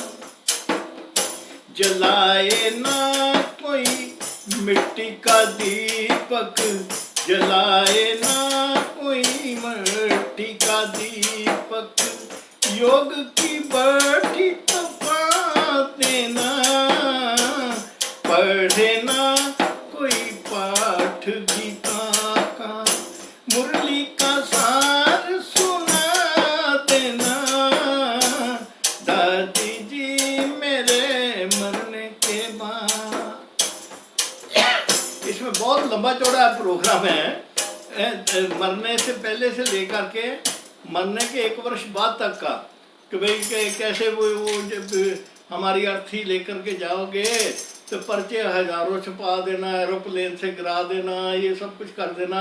जलाए ना कोई मिट्टी का दीपक, जलाए ना कोई मिट्टी का दीपक, योग की बैठी तो पा देना, पढ़े ना कोई पाठ गीता का, मुरली का सार सुना देना, दादी जी मेरे मरने के बाद। इसमें बहुत लंबा चौड़ा प्रोग्राम है, मरने से पहले से लेकर के मरने के 1 वर्ष बाद तक का, कि भाई कैसे वो जब हमारी अर्थी लेकर के जाओगे तो पर्चे हजारों छपा देना, एरोप्लेन से गिरा देना, ये सब कुछ कर देना।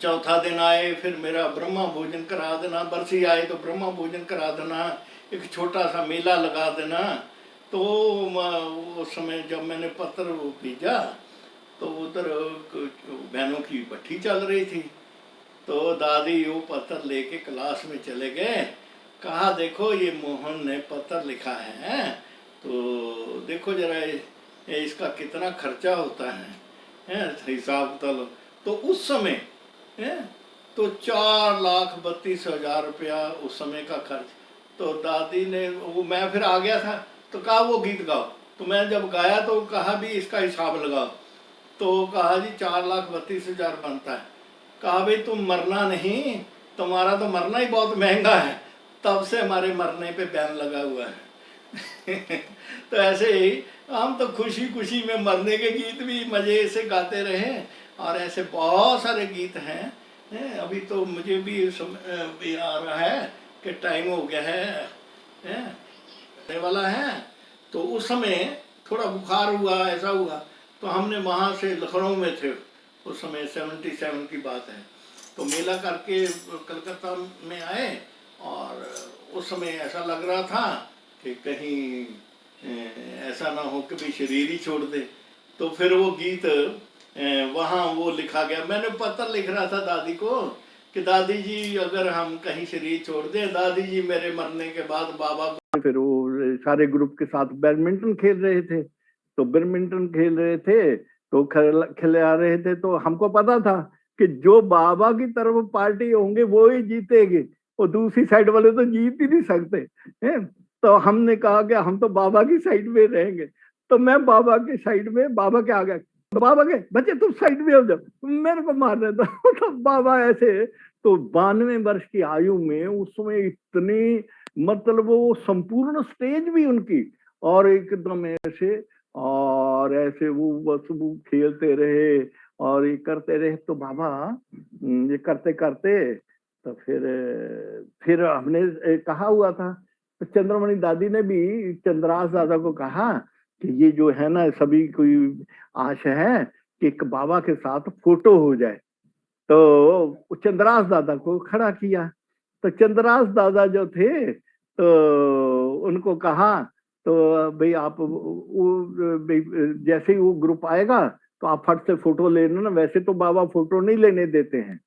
चौथा दिन आए फिर मेरा ब्रह्मा भोजन करा देना, बरसी आए तो ब्रह्मा भोजन करा देना, एक छोटा सा मेला लगा देना। तो उस समय जब मैंने पत्र भेजा तो उधर बहनों की भट्ठी चल रही थी, तो दादी वो पत्र लेके क्लास में चले गए, कहा देखो ये मोहन ने पत्र लिखा है, तो देखो जरा इसका कितना खर्चा होता है हिसाब तल। तो उस समय तो 4,32,000 रुपया उस समय का खर्च। तो दादी ने वो, मैं फिर आ गया था तो कहा वो गीत गाओ, तो मैं जब गाया तो कहा भी इसका हिसाब लगाओ, तो कहा जी 4,32,000 बनता है। कहा भाई तुम मरना नहीं, तुम्हारा तो मरना ही बहुत महंगा है। तब से हमारे मरने पे बैन लगा हुआ है। तो ऐसे ही हम तो खुशी खुशी में मरने के गीत भी मजे से गाते रहे, और ऐसे बहुत सारे गीत हैं। अभी तो मुझे भी आ रहा है कि टाइम हो गया है वाला है। तो उस समय थोड़ा बुखार हुआ, ऐसा हुआ, तो हमने वहाँ से लखनऊ में थे उस समय, 77 की बात है। तो मेला करके कलकत्ता में आए, और उस समय ऐसा लग रहा था कि कहीं ऐसा ना हो कि भी शरीर ही छोड़ दे। तो फिर वो गीत वहाँ वो लिखा गया। मैंने पत्र लिख रहा था दादी को कि दादी जी अगर हम कहीं शरीर छोड़ दें, दादी जी मेरे मरने के बाद बाबा फिर वो सारे ग्रुप के साथ बैडमिंटन खेल रहे थे। तो बैडमिंटन खेल रहे थे तो खिला रहे थे, तो हमको पता था कि जो बाबा की तरफ पार्टी होंगे वो ही जीतेंगे, और दूसरी साइड वाले तो जीत ही नहीं सकते हैं। तो हमने कहा कि हम तो बाबा की साइड में रहेंगे। तो मैं बाबा की साइड में, बाबा के आगे, बाबा के बच्चे तुम साइड में हो जाओ, मेरे को मार रहे था। तो बाबा ऐसे, तो 92 वर्ष की आयु में उस समय इतनी, मतलब वो संपूर्ण स्टेज भी उनकी, और एकदम ऐसे, और ऐसे वो बस वो खेलते रहे और ये करते रहे। तो बाबा ये करते करते, तो फिर हमने कहा हुआ था, तो चंद्रमणि दादी ने भी चंद्रास दादा को कहा कि ये जो है ना, सभी कोई आशा है कि एक बाबा के साथ फोटो हो जाए। तो चंद्रास दादा को खड़ा किया। तो चंद्रास दादा जो थे, तो उनको कहा, तो भाई आप जैसे ही वो ग्रुप आएगा तो आप फट से फोटो ले लेना, वैसे तो बाबा फोटो नहीं लेने देते हैं।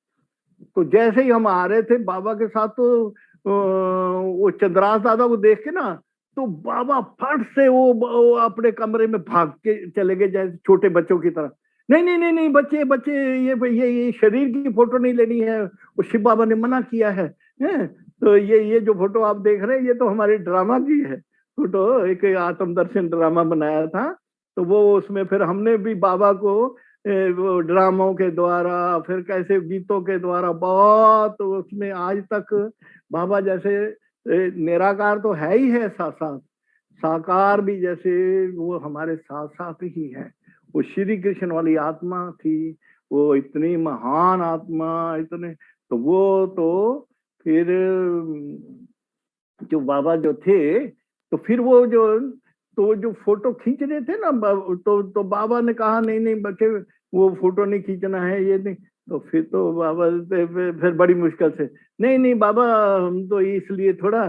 तो जैसे ही हम आ रहे थे बाबा के साथ, तो वो चंद्रास दादा को देख के ना, तो बाबा फट से वो अपने कमरे में भाग के चले गए, जैसे छोटे बच्चों की तरह। नहीं नहीं नहीं नहीं, बच्चे बच्चे, ये शरीर की फोटो नहीं लेनी है, वो शिव बाबा ने मना किया है। तो ये जो फोटो आप देख रहे हैं, ये तो हमारे ड्रामा की है फोटो, एक आत्म दर्शन ड्रामा बनाया था। तो वो उसमें फिर हमने भी बाबा को वो ड्रामों के द्वारा, फिर कैसे गीतों के द्वारा, बहुत उसमें आज तक बाबा जैसे निराकार तो है ही है, साथ साथ साकार भी जैसे वो हमारे साथ साथ ही है। वो श्री कृष्ण वाली आत्मा थी, वो इतनी महान आत्मा, इतने, तो वो तो फिर जो बाबा जो थे, तो फिर वो जो फोटो खींच रहे थे ना, तो बाबा ने कहा नहीं नहीं बच्चे, वो फोटो नहीं खींचना है, ये नहीं। तो फिर तो बाबा फिर बड़ी मुश्किल से, नहीं नहीं बाबा, हम तो इसलिए थोड़ा,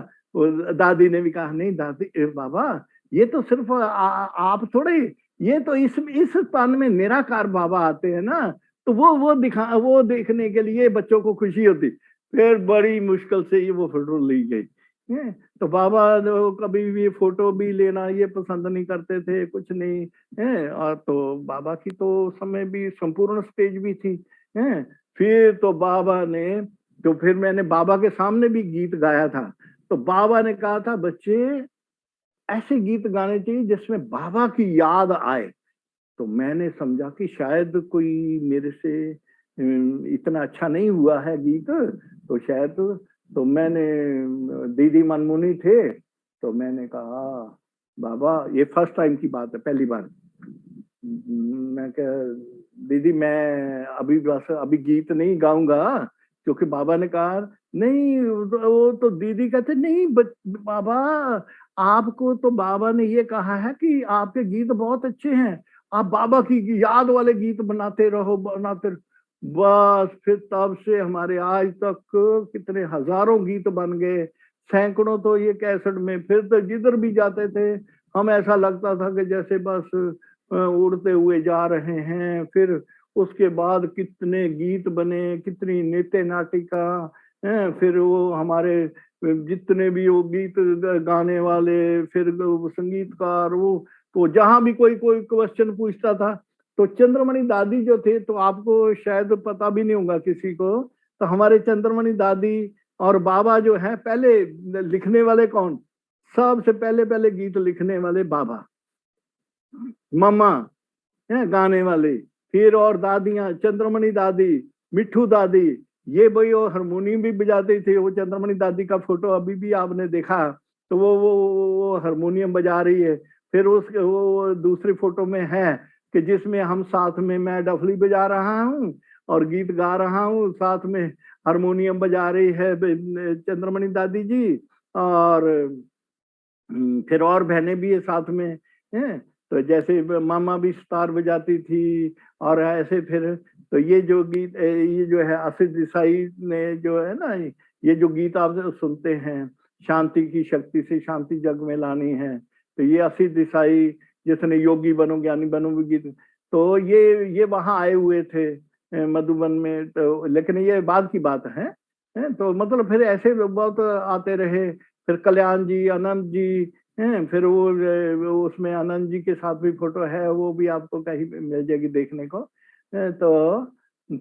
दादी ने भी कहा नहीं दादी बाबा, ये तो सिर्फ आप थोड़े, ये तो इस स्थान में निराकार बाबा आते हैं ना, तो वो देखने के लिए बच्चों को खुशी होती। फिर बड़ी मुश्किल से ये वो फोटो ली गई। तो बाबा कभी भी फोटो भी लेना ये पसंद नहीं करते थे, कुछ नहीं है। और तो बाबा की तो समय भी संपूर्ण स्टेज भी थी है। फिर तो बाबा ने, तो फिर मैंने बाबा के सामने भी गीत गाया था। तो बाबा ने कहा था बच्चे ऐसे गीत गाने चाहिए जिसमें बाबा की याद आए। तो मैंने समझा कि शायद कोई मेरे से इतना अच्छा नहीं हुआ है गीत, तो शायद, तो मैंने, दीदी मनमुनी थे, तो मैंने कहा बाबा, ये फर्स्ट टाइम की बात है, पहली बार, मैं कहा दीदी मैं अभी गीत नहीं गाऊंगा, क्योंकि बाबा ने कहा नहीं। वो तो दीदी कहते नहीं बाबा, आपको तो बाबा ने ये कहा है कि आपके गीत बहुत अच्छे हैं, आप बाबा की याद वाले गीत बनाते रहो बनाते रहो। बस फिर तब से हमारे आज तक कितने हजारों गीत बन गए, सैकड़ों तो ये कैसेट में। फिर तो जिधर भी जाते थे हम, ऐसा लगता था कि जैसे बस उड़ते हुए जा रहे हैं। फिर उसके बाद कितने गीत बने, कितनी नृत्य नाटिका हैं। फिर वो हमारे जितने भी वो गीत गाने वाले, फिर संगीतकार, वो तो जहां भी कोई क्वेश्चन पूछता था, तो चंद्रमणि दादी जो थे, तो आपको शायद पता भी नहीं होगा किसी को, तो हमारे चंद्रमणि दादी और बाबा जो है, पहले लिखने वाले कौन, सबसे पहले गीत लिखने वाले बाबा, मम्मा है गाने वाले, फिर और दादियां, चंद्रमणि दादी, मिठू दादी, ये भाई वो हारमोनियम भी बजाते थे। वो चंद्रमणि दादी का फोटो अभी भी आपने देखा, तो वो हारमोनियम बजा रही है। फिर वो दूसरी फोटो में है कि जिसमें हम साथ में, मैं डफली बजा रहा हूँ और गीत गा रहा हूँ, साथ में हारमोनियम बजा रही है चंद्रमणि दादी जी, और फिर और बहनें भी है साथ में हैं। तो जैसे मामा भी सितार बजाती थी, और ऐसे फिर तो ये जो गीत, ये जो है आसिफ देसाई ने जो है ना, ये जो गीत आप सुनते हैं, शांति की शक्ति से शांति जग में लानी है, तो ये आसिफ देसाई जिसने योगी बनो ज्ञानी बनो गीत, तो ये वहां आए हुए थे। मधुबन में, तो लेकिन ये बाद की बात है। तो मतलब फिर ऐसे बहुत आते रहे। फिर कल्याण जी, आनंद जी हैं, फिर वो उसमें आनंद जी के साथ भी फोटो है, वो भी आपको कहीं मिल जाएगी देखने को। तो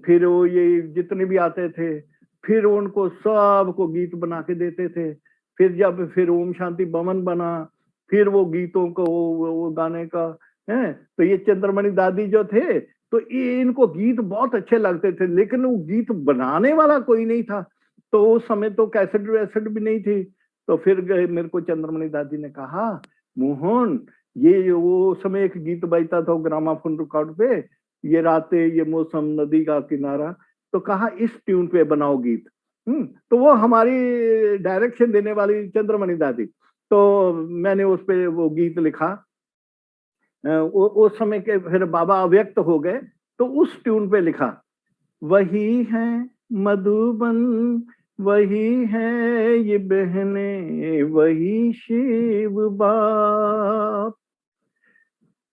फिर वो ये जितने भी आते थे, फिर उनको सबको गीत बना के देते थे। फिर जब फिर ओम शांति भवन बना, फिर वो गीतों को वो गाने का है। तो ये चंद्रमणि दादी जो थे, तो ये इनको गीत बहुत अच्छे लगते थे, लेकिन वो गीत बनाने वाला कोई नहीं था। तो उस समय तो कैसेट वैसेट भी नहीं थी। तो फिर मेरे को चंद्रमणि दादी ने कहा, मोहन, ये वो समय एक गीत बजता था ग्रामाफोन रिकॉर्ड पे, ये रातें ये मौसम नदी का किनारा। तो कहा इस ट्यून पे बनाओ गीत। तो वो हमारी डायरेक्शन देने वाली चंद्रमणि दादी। तो मैंने उस पे वो गीत लिखा। उस समय के फिर बाबा अव्यक्त हो गए, तो उस ट्यून पे लिखा, वही है मधुबन, वही है ये बहने, वही शिव बाप,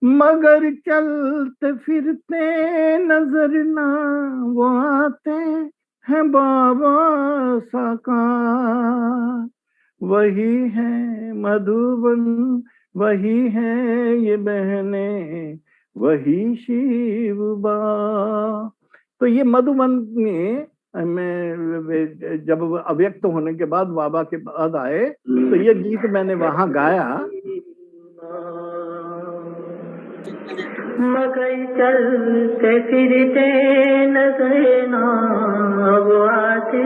मगर चलते फिरते नजर ना वो आते हैं बाबा साकार। वही है मधुबन, वही है ये बहने, वही शिव बाप। तो ये मधुबन में मैं जब अव्यक्त होने के बाद बाबा के बाद आए, तो ये गीत मैंने वहां गाया। मगर चलते फिरते नजर ना वो आते।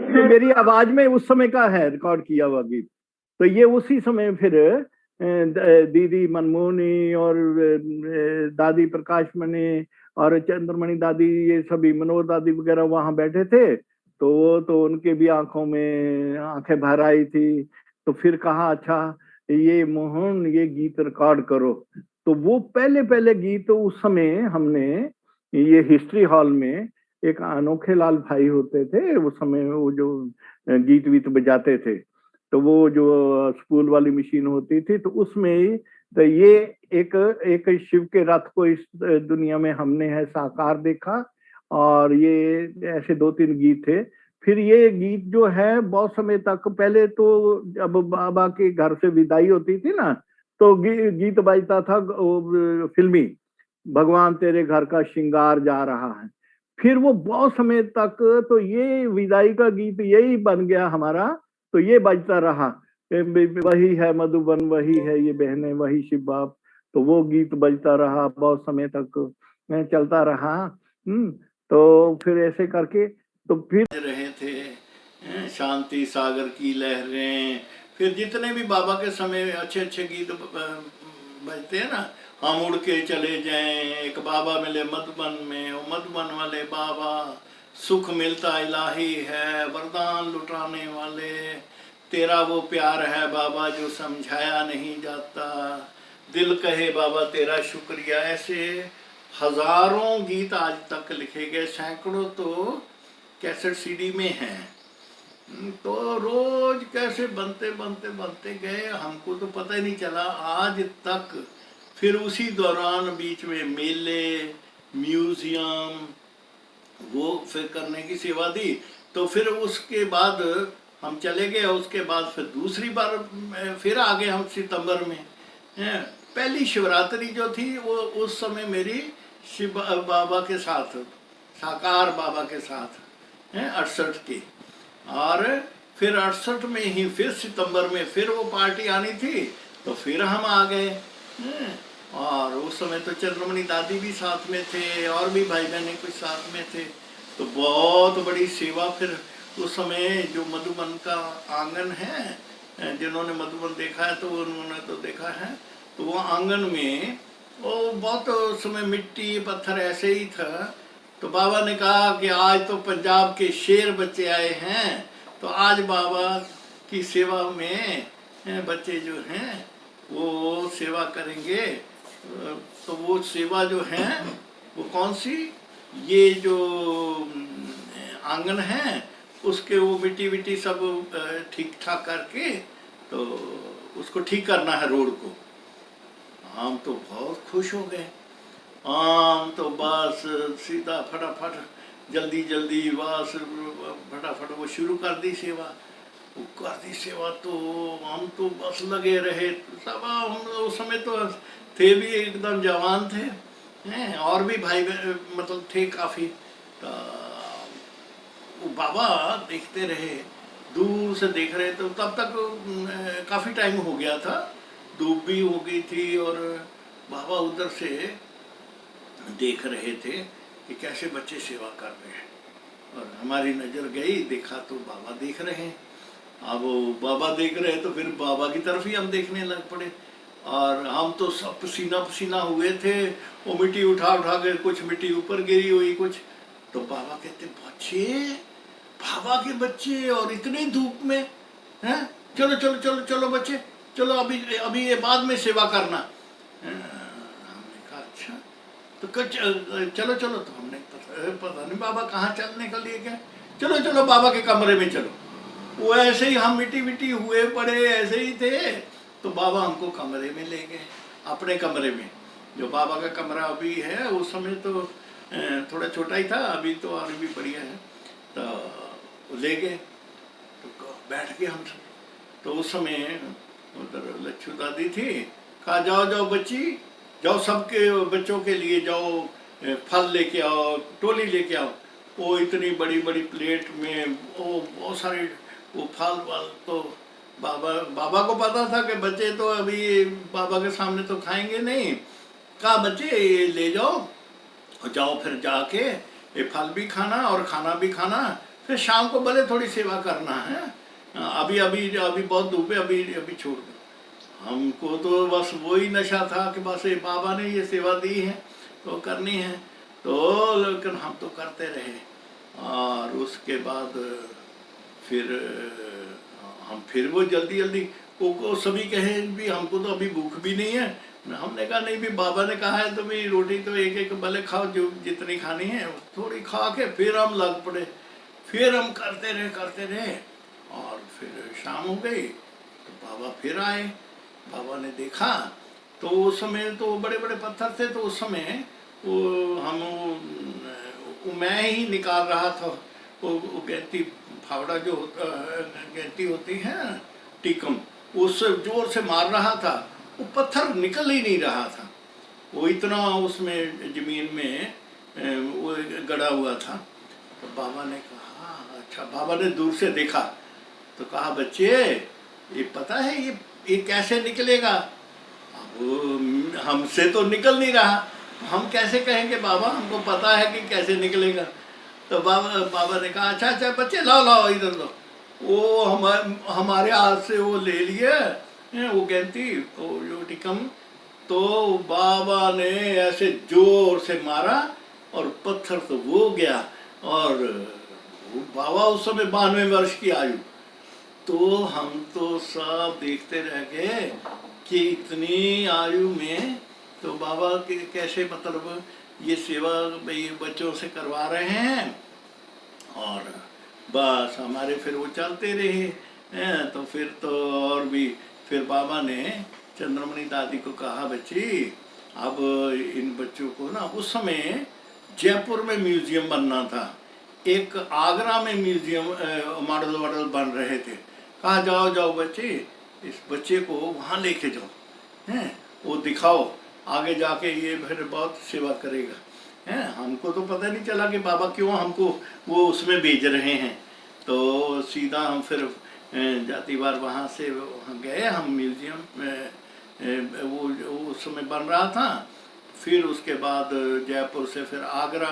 तो मेरी आवाज में उस समय का है रिकॉर्ड किया हुआ गीत। तो ये उसी समय फिर दीदी मनमोहनी और दादी प्रकाश मणि और चंद्रमणि दादी, ये सभी मनोहर दादी वगैरह वहां बैठे थे। तो वो तो उनके भी आंखों में आंखें भर आई थी। तो फिर कहा, अच्छा ये मोहन, ये गीत रिकॉर्ड करो। तो वो पहले पहले गीत उस समय हमने ये हिस्ट्री हॉल में, एक अनोखे लाल भाई होते थे उस समय, वो जो गीत वीत बजाते थे, तो वो जो स्पूल वाली मशीन होती थी, तो उसमें तो ये एक एक शिव के रथ को इस दुनिया में हमने है साकार देखा। और ये ऐसे 2-3 गीत थे। फिर ये गीत जो है बहुत समय तक, पहले तो जब बाबा के घर से विदाई होती थी ना, तो गीत बजता था फिल्मी, भगवान तेरे घर का श्रृंगार जा रहा है। फिर वो बहुत समय तक तो ये विदाई का गीत यही बन गया हमारा। तो ये बजता रहा, वही है मधुबन, वही है ये बहने, वही शिव बाप। तो वो गीत बजता रहा बहुत समय तक, चलता रहा। तो फिर ऐसे करके तो फिर रहे थे शांति सागर की लहरें। फिर जितने भी बाबा के समय अच्छे अच्छे गीत बजते हैं ना, हम उड़ के चले जाएं, एक बाबा मिले मधुबन में, वो मधुबन वाले बाबा, सुख मिलता इलाही है, वरदान लुटाने वाले, तेरा वो प्यार है बाबा जो समझाया नहीं जाता, दिल कहे बाबा तेरा शुक्रिया। ऐसे हजारों गीत आज तक लिखे गए, सैकड़ों तो कैसेट सीडी में हैं। तो रोज कैसे बनते बनते बनते गए, हमको तो पता ही नहीं चला आज तक। फिर उसी दौरान बीच में मेले, म्यूजियम, वो फिर करने की सेवा दी। तो फिर उसके बाद हम चले गए। उसके बाद फिर दूसरी बार फिर आ गए हम सितंबर में। पहली शिवरात्रि जो थी वो उस समय मेरी शिव बाबा के साथ, साकार बाबा के साथ 68 की। और फिर 68 में ही फिर सितंबर में फिर वो पार्टी आनी थी, तो फिर हम आ गए। और उस समय तो चंद्रमणि दादी भी साथ में थे, और भी भाई बहनें कुछ साथ में थे। तो बहुत बड़ी सेवा। फिर उस समय जो मधुबन का आंगन है, जिन्होंने मधुबन देखा है तो उन्होंने तो देखा है, तो वो आंगन में वो बहुत समय मिट्टी पत्थर ऐसे ही था। तो बाबा ने कहा कि आज तो पंजाब के शेर बच्चे आए हैं, तो आज बाबा की सेवा में बच्चे जो हैं वो सेवा करेंगे। तो वो सेवा जो है वो कौन सी, ये जो आंगन है उसके वो मिट्टी विट्टी सब ठीक ठाक करके तो उसको ठीक करना है रोड को। हम तो बहुत खुश हो गए। हम तो बस सीधा फटाफट जल्दी जल्दी बस फटाफट वो शुरू कर दी सेवा। वो कर दी सेवा तो हम तो बस लगे रहे सब। हम उस समय तो थे भी एकदम जवान थे हैं, और भी भाई मतलब थे काफ़ी। तो वो बाबा देखते रहे, दूर से देख रहे। तो तब तक काफ़ी टाइम हो गया था, धूप भी हो गई थी, और बाबा उधर से देख रहे थे कि कैसे बच्चे सेवा कर रहे हैं। और हमारी नज़र गई, देखा तो बाबा देख रहे हैं। अब वो बाबा देख रहे हैं तो फिर बाबा की तरफ ही हम देखने लग पड़े। और हम तो सब पसीना पसीना हुए थे। वो मिट्टी उठा उठा के, कुछ मिट्टी ऊपर गिरी हुई कुछ। तो बाबा कहते, बच्चे, बाबा के बच्चे और इतनी धूप में हैं, चलो चलो चलो चलो बच्चे, चलो अभी अभी ये बाद में सेवा करना। हमने कहा अच्छा, तो चलो चलो। तो हमने पता नहीं बाबा कहाँ चलने के लिए गए। चलो चलो बाबा के कमरे में चलो। वो ऐसे ही हम मिट्टी मिट्टी हुए पड़े ऐसे ही थे। तो बाबा हमको कमरे में ले गए, अपने कमरे में। जो बाबा का कमरा अभी है, उस समय तो थोड़ा छोटा ही था, अभी तो और भी बढ़िया है। तो ले गए, तो बैठ गए हम सब। तो उस समय उधर लच्छू दादी थी। कहा जाओ जाओ बच्ची, जाओ सबके बच्चों के लिए जाओ फल लेके आओ, टोली लेके आओ। वो इतनी बड़ी बड़ी प्लेट में वो बहुत सारे वो फल वल। तो बाबा को पता था कि बच्चे तो अभी बाबा के सामने तो खाएंगे नहीं। कहा बच्चे ये ले जाओ, और जाओ फिर जाके ये फल भी खाना और खाना भी खाना, फिर शाम को भले थोड़ी सेवा करना है। अभी अभी अभी बहुत धूप है, अभी अभी छोड़ दो। हमको तो बस वही नशा था कि बस ये बाबा ने ये सेवा दी है तो करनी है। तो लेकिन हम तो करते रहे। और उसके बाद फिर हम फिर वो जल्दी जल्दी वो सभी कहे भी हमको तो अभी भूख भी नहीं है। हमने कहा नहीं भी बाबा ने कहा है तो भी रोटी तो एक एक भले खाओ, जो जितनी खानी है थोड़ी खा के फिर हम लग पड़े। फिर हम करते रहे और फिर शाम हो गई। तो बाबा फिर आए। बाबा ने देखा तो उस समय तो बड़े बड़े पत्थर थे। तो उस समय वो मैं ही निकाल रहा था वो गैंती फावड़ा जो गैंती होती है टीकम, उससे जोर से मार रहा था। वो पत्थर निकल ही नहीं रहा था, वो इतना उसमें जमीन में वो गड़ा हुआ था। तो बाबा ने कहा अच्छा, बाबा ने दूर से देखा तो कहा बच्चे ये पता है ये कैसे निकलेगा? अब हमसे तो निकल नहीं रहा, हम कैसे कहेंगे बाबा हमको पता है कि कैसे निकलेगा। तो बाबा ने कहा अच्छा अच्छा बच्चे लाओ लाओ इधर लो। वो हमारे हाथ से वो ले लिए वो गैंती वो टिकम। तो बाबा ने ऐसे जोर से मारा और पत्थर तो वो गया। और बाबा उस समय 92 वर्ष की आयु। तो हम तो सब देखते रह गए कि इतनी आयु में तो बाबा के कैसे मतलब ये सेवा भाई बच्चों से करवा रहे हैं। और बस हमारे फिर वो चलते रहे। तो फिर तो और भी फिर बाबा ने चंद्रमणि दादी को कहा बच्ची अब इन बच्चों को ना, उस समय जयपुर में म्यूजियम बनना था, एक आगरा में म्यूजियम मॉडल वॉडल बन रहे थे। कहा जाओ जाओ बच्चे इस बच्चे को वहाँ लेके जाओ हैं, वो दिखाओ आगे जाके ये फिर बहुत सेवा करेगा हैं। हमको तो पता नहीं चला कि बाबा क्यों हमको वो उसमें भेज रहे हैं। तो सीधा हम फिर जातिवार वहाँ से वहाँ गए हम म्यूजियम वो उस समय बन रहा था। फिर उसके बाद जयपुर से फिर आगरा,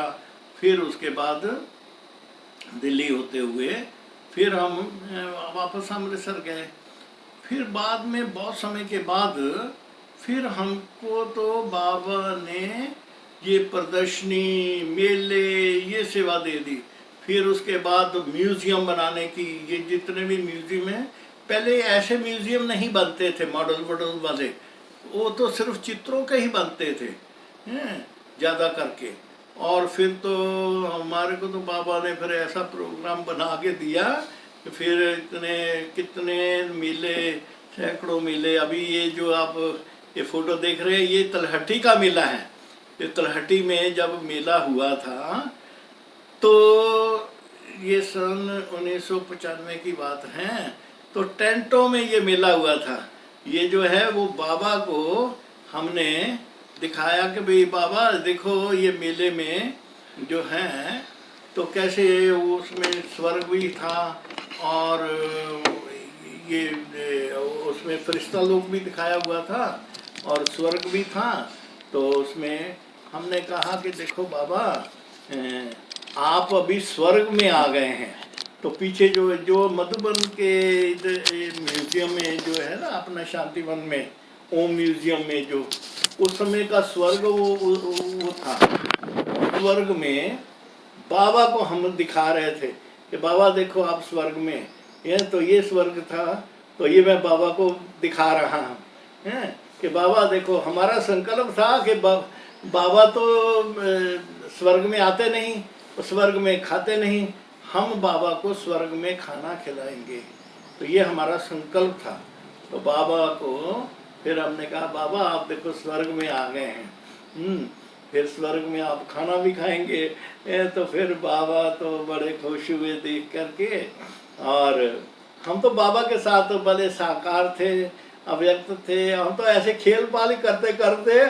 फिर उसके बाद दिल्ली होते हुए फिर हम वापस अमृतसर गए। फिर बाद में बहुत समय के बाद फिर हमको तो बाबा ने ये प्रदर्शनी मेले ये सेवा दे दी। फिर उसके बाद म्यूजियम बनाने की, ये जितने भी म्यूजियम हैं, पहले ऐसे म्यूजियम नहीं बनते थे मॉडल वॉडल वाले, वो तो सिर्फ चित्रों के ही बनते थे हैं ज़्यादा करके। और फिर तो हमारे को तो बाबा ने फिर ऐसा प्रोग्राम बना के दिया कि फिर इतने कितने मेले, सैकड़ों मेले। अभी ये जो आप ये फोटो देख रहे हैं ये तलहटी का मेला है। ये तलहटी में जब मेला हुआ था, तो ये सन 1995 की बात है, तो टेंटों में ये मेला हुआ था। ये जो है वो बाबा को हमने दिखाया कि भाई बाबा देखो ये मेले में जो है तो कैसे वो उसमें स्वर्ग भी था और ये उसमें फरिश्ता लोग भी दिखाया हुआ था और स्वर्ग भी था। तो उसमें हमने कहा कि देखो बाबा आप अभी स्वर्ग में आ गए हैं। तो पीछे जो जो मधुबन के म्यूजियम में जो है ना अपना शांतिवन में ओम म्यूजियम में जो उस समय का स्वर्ग वो था। स्वर्ग में बाबा को हम दिखा रहे थे कि बाबा देखो आप स्वर्ग में, ये तो ये स्वर्ग था, तो ये मैं बाबा को दिखा रहा हूँ कि बाबा देखो हमारा संकल्प था कि बाबा तो स्वर्ग में आते नहीं, स्वर्ग में खाते नहीं, हम बाबा को स्वर्ग में खाना खिलाएंगे। तो ये हमारा संकल्प था। तो बाबा को फिर हमने कहा बाबा आप देखो स्वर्ग में आ गए हैं, फिर स्वर्ग में आप खाना भी खाएंगे। तो फिर बाबा तो बड़े खुश हुए देख करके। और हम तो बाबा के साथ बड़े साकार थे, अव्यक्त थे। हम तो ऐसे खेल पाल करते करते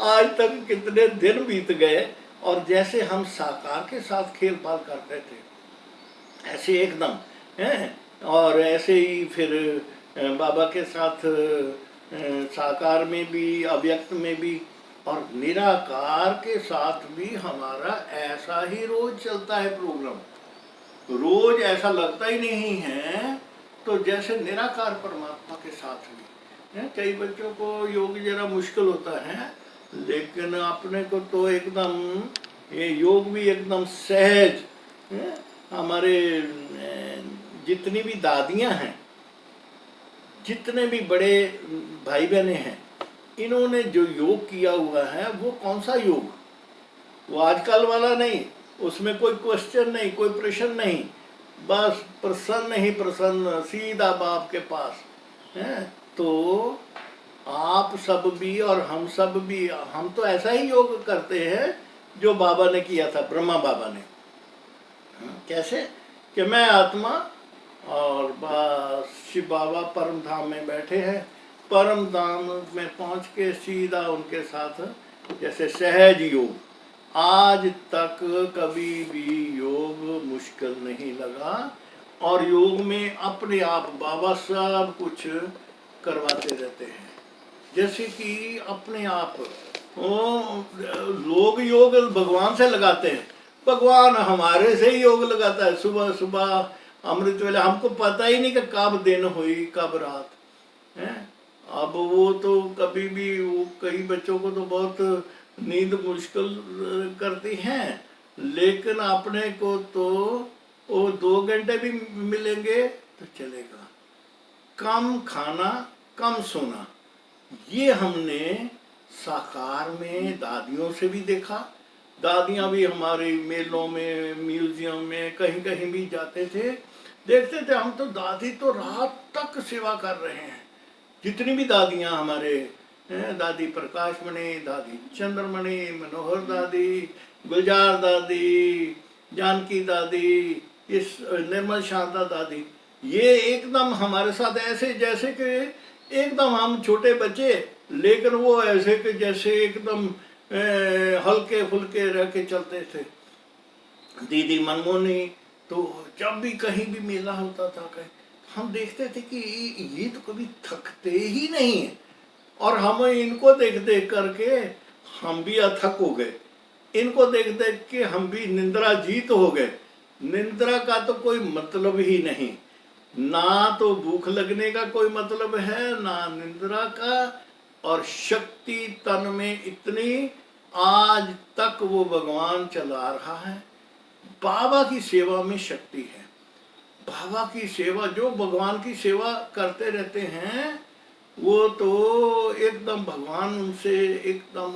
आज तक कितने दिन बीत गए, और जैसे हम साकार के साथ खेल पाल करते थे ऐसे एकदम हैं। और ऐसे ही फिर बाबा के साथ साकार में भी, अव्यक्त में भी और निराकार के साथ भी हमारा ऐसा ही रोज चलता है प्रोग्राम। रोज ऐसा लगता ही नहीं है तो जैसे निराकार परमात्मा के साथ भी। कई बच्चों को योग जरा मुश्किल होता है, लेकिन अपने को तो एकदम ये योग भी एकदम सहज। हमारे जितनी भी दादियां हैं, जितने भी बड़े भाई बहने हैं, इन्होंने जो योग किया हुआ है वो कौन सा योग, वो आजकल वाला नहीं, उसमें कोई क्वेश्चन नहीं, कोई प्रश्न नहीं, बस प्रसन्न ही प्रसन्न, सीधा बाप के पास है। तो आप सब भी और हम सब भी, हम तो ऐसा ही योग करते हैं जो बाबा ने किया था, ब्रह्मा बाबा ने। कैसे कि मैं आत्मा और शिव बाबा परम धाम में बैठे हैं, परम धाम में पहुंच के सीधा उनके साथ जैसे सहज योग। आज तक कभी भी योग मुश्किल नहीं लगा, और योग में अपने आप बाबा सब कुछ करवाते रहते हैं। जैसे कि अपने आप लोग योग भगवान से लगाते हैं, भगवान हमारे से ही योग लगाता है। सुबह सुबह अमृत वेला हमको पता ही नहीं कि कब दिन हुई कब रात है। अब वो तो कभी भी, वो कई बच्चों को तो बहुत नींद मुश्किल करती है, लेकिन अपने को तो वो 2 घंटे भी मिलेंगे तो चलेगा। कम खाना कम सोना, ये हमने साकार में दादियों से भी देखा। दादियां भी हमारे मेलों में, म्यूजियम में, कहीं कहीं भी जाते थे, देखते थे हम तो दादी तो रात तक सेवा कर रहे हैं। जितनी भी दादियां हमारे हैं, दादी प्रकाश मणि, दादी चंद्रमणि, मनोहर दादी, गुलजार दादी, जानकी दादी, इस निर्मल शांता दादी, ये एकदम हमारे साथ ऐसे जैसे कि एकदम हम छोटे बच्चे, लेकिन वो ऐसे कि जैसे एकदम हल्के फुल्के रह के चलते थे। दीदी मनमोहनी तो जब भी कहीं भी मेला होता था कहीं, हम देखते थे कि ये तो कभी थकते ही नहीं है, और हम इनको देख देख करके हम भी अथक हो गए। इनको देख देख के हम भी निंद्रा जीत हो गए। निंद्रा का तो कोई मतलब ही नहीं, ना तो भूख लगने का कोई मतलब है, ना निंद्रा का। और शक्ति तन में इतनी, आज तक वो भगवान चला रहा है। बाबा की सेवा में शक्ति है। बाबा की सेवा, जो भगवान की सेवा करते रहते हैं वो तो एकदम भगवान उनसे एकदम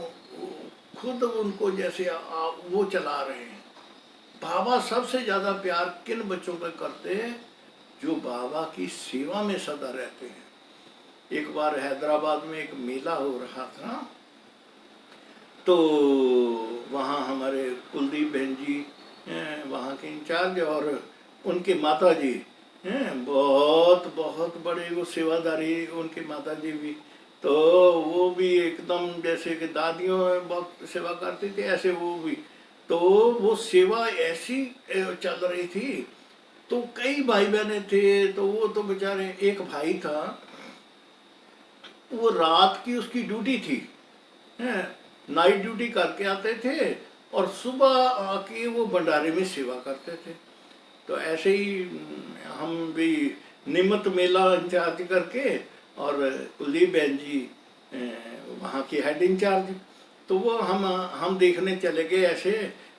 खुद उनको जैसे वो चला रहे हैं। बाबा सबसे ज्यादा प्यार किन बच्चों का करते हैं? जो बाबा की सेवा में सदा रहते हैं। एक बार हैदराबाद में एक मेला हो रहा था, तो वहाँ हमारे कुलदीप बहन जी वहाँ के इंचार्ज, और उनके माता जी बहुत बहुत बड़े वो सेवादारी, उनकी माता जी भी, तो वो भी एकदम जैसे कि दादियों बहुत सेवा करती थी ऐसे वो भी। तो वो सेवा ऐसी चल रही थी, तो कई भाई बहने थे, तो वो तो बेचारे, एक भाई था वो रात की उसकी ड्यूटी थी, हैं, नाइट ड्यूटी करके आते थे और सुबह आके वो भंडारे में सेवा करते थे। तो ऐसे ही हम भी निमित्त मेला इंचार्ज करके, और कुलदीप बहन जी वहाँ की हेड इंचार्ज, तो वो हम देखने चले गए ऐसे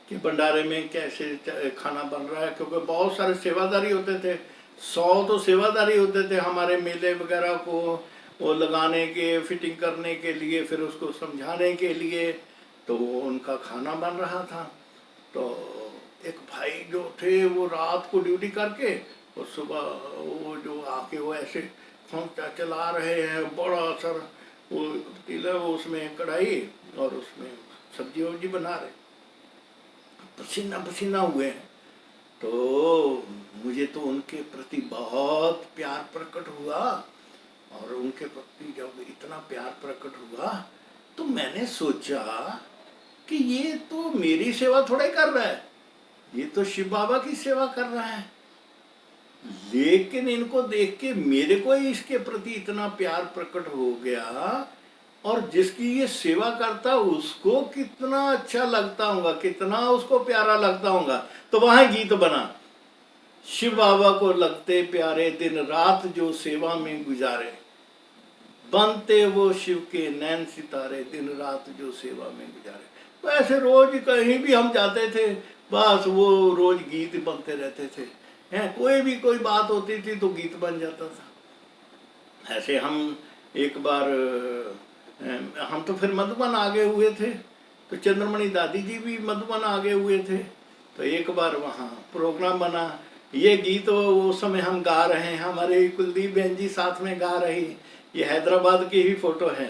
कि भंडारे में कैसे खाना बन रहा है, क्योंकि बहुत सारे सेवादारी होते थे, 100 तो सेवादारी होते थे हमारे मेले वगैरह को वो लगाने के, फिटिंग करने के लिए, फिर उसको समझाने के लिए, तो उनका खाना बन रहा था। तो एक भाई जो थे वो रात को ड्यूटी करके और सुबह वो जो आके वो ऐसे फोन चला रहे हैं, बड़ा सर वो पतीला, वो उसमें कढ़ाई और उसमें सब्जी वब्जी बना रहे, पसीना पसीना हुए हैं। तो मुझे तो उनके प्रति बहुत प्यार प्रकट हुआ, और उनके प्रति जब इतना प्यार प्रकट हुआ तो मैंने सोचा कि ये तो मेरी सेवा थोड़ा ही कर रहा है, ये तो शिव बाबा की सेवा कर रहा है, लेकिन इनको देख के मेरे को ही इसके प्रति इतना प्यार प्रकट हो गया, और जिसकी ये सेवा करता उसको कितना अच्छा लगता होगा, कितना उसको प्यारा लगता होगा। तो वहां गीत बना, शिव बाबा को लगते प्यारे दिन रात जो सेवा में गुजारे, बनते वो शिव के नैन सितारे दिन रात जो सेवा में गुजारे। तो ऐसे रोज कहीं भी हम जाते थे, बस वो रोज गीत बनते रहते थे, हैं, कोई भी कोई बात होती थी तो गीत बन जाता था। ऐसे हम एक बार हम तो फिर मधुबन आ गए हुए थे, तो चंद्रमणि दादी जी भी मधुबन आ गए हुए थे। तो एक बार वहाँ प्रोग्राम बना, ये गीत उस समय हम गा रहे हैं, हमारे कुलदीप बहन जी साथ में गा रही, ये हैदराबाद की ही फोटो है,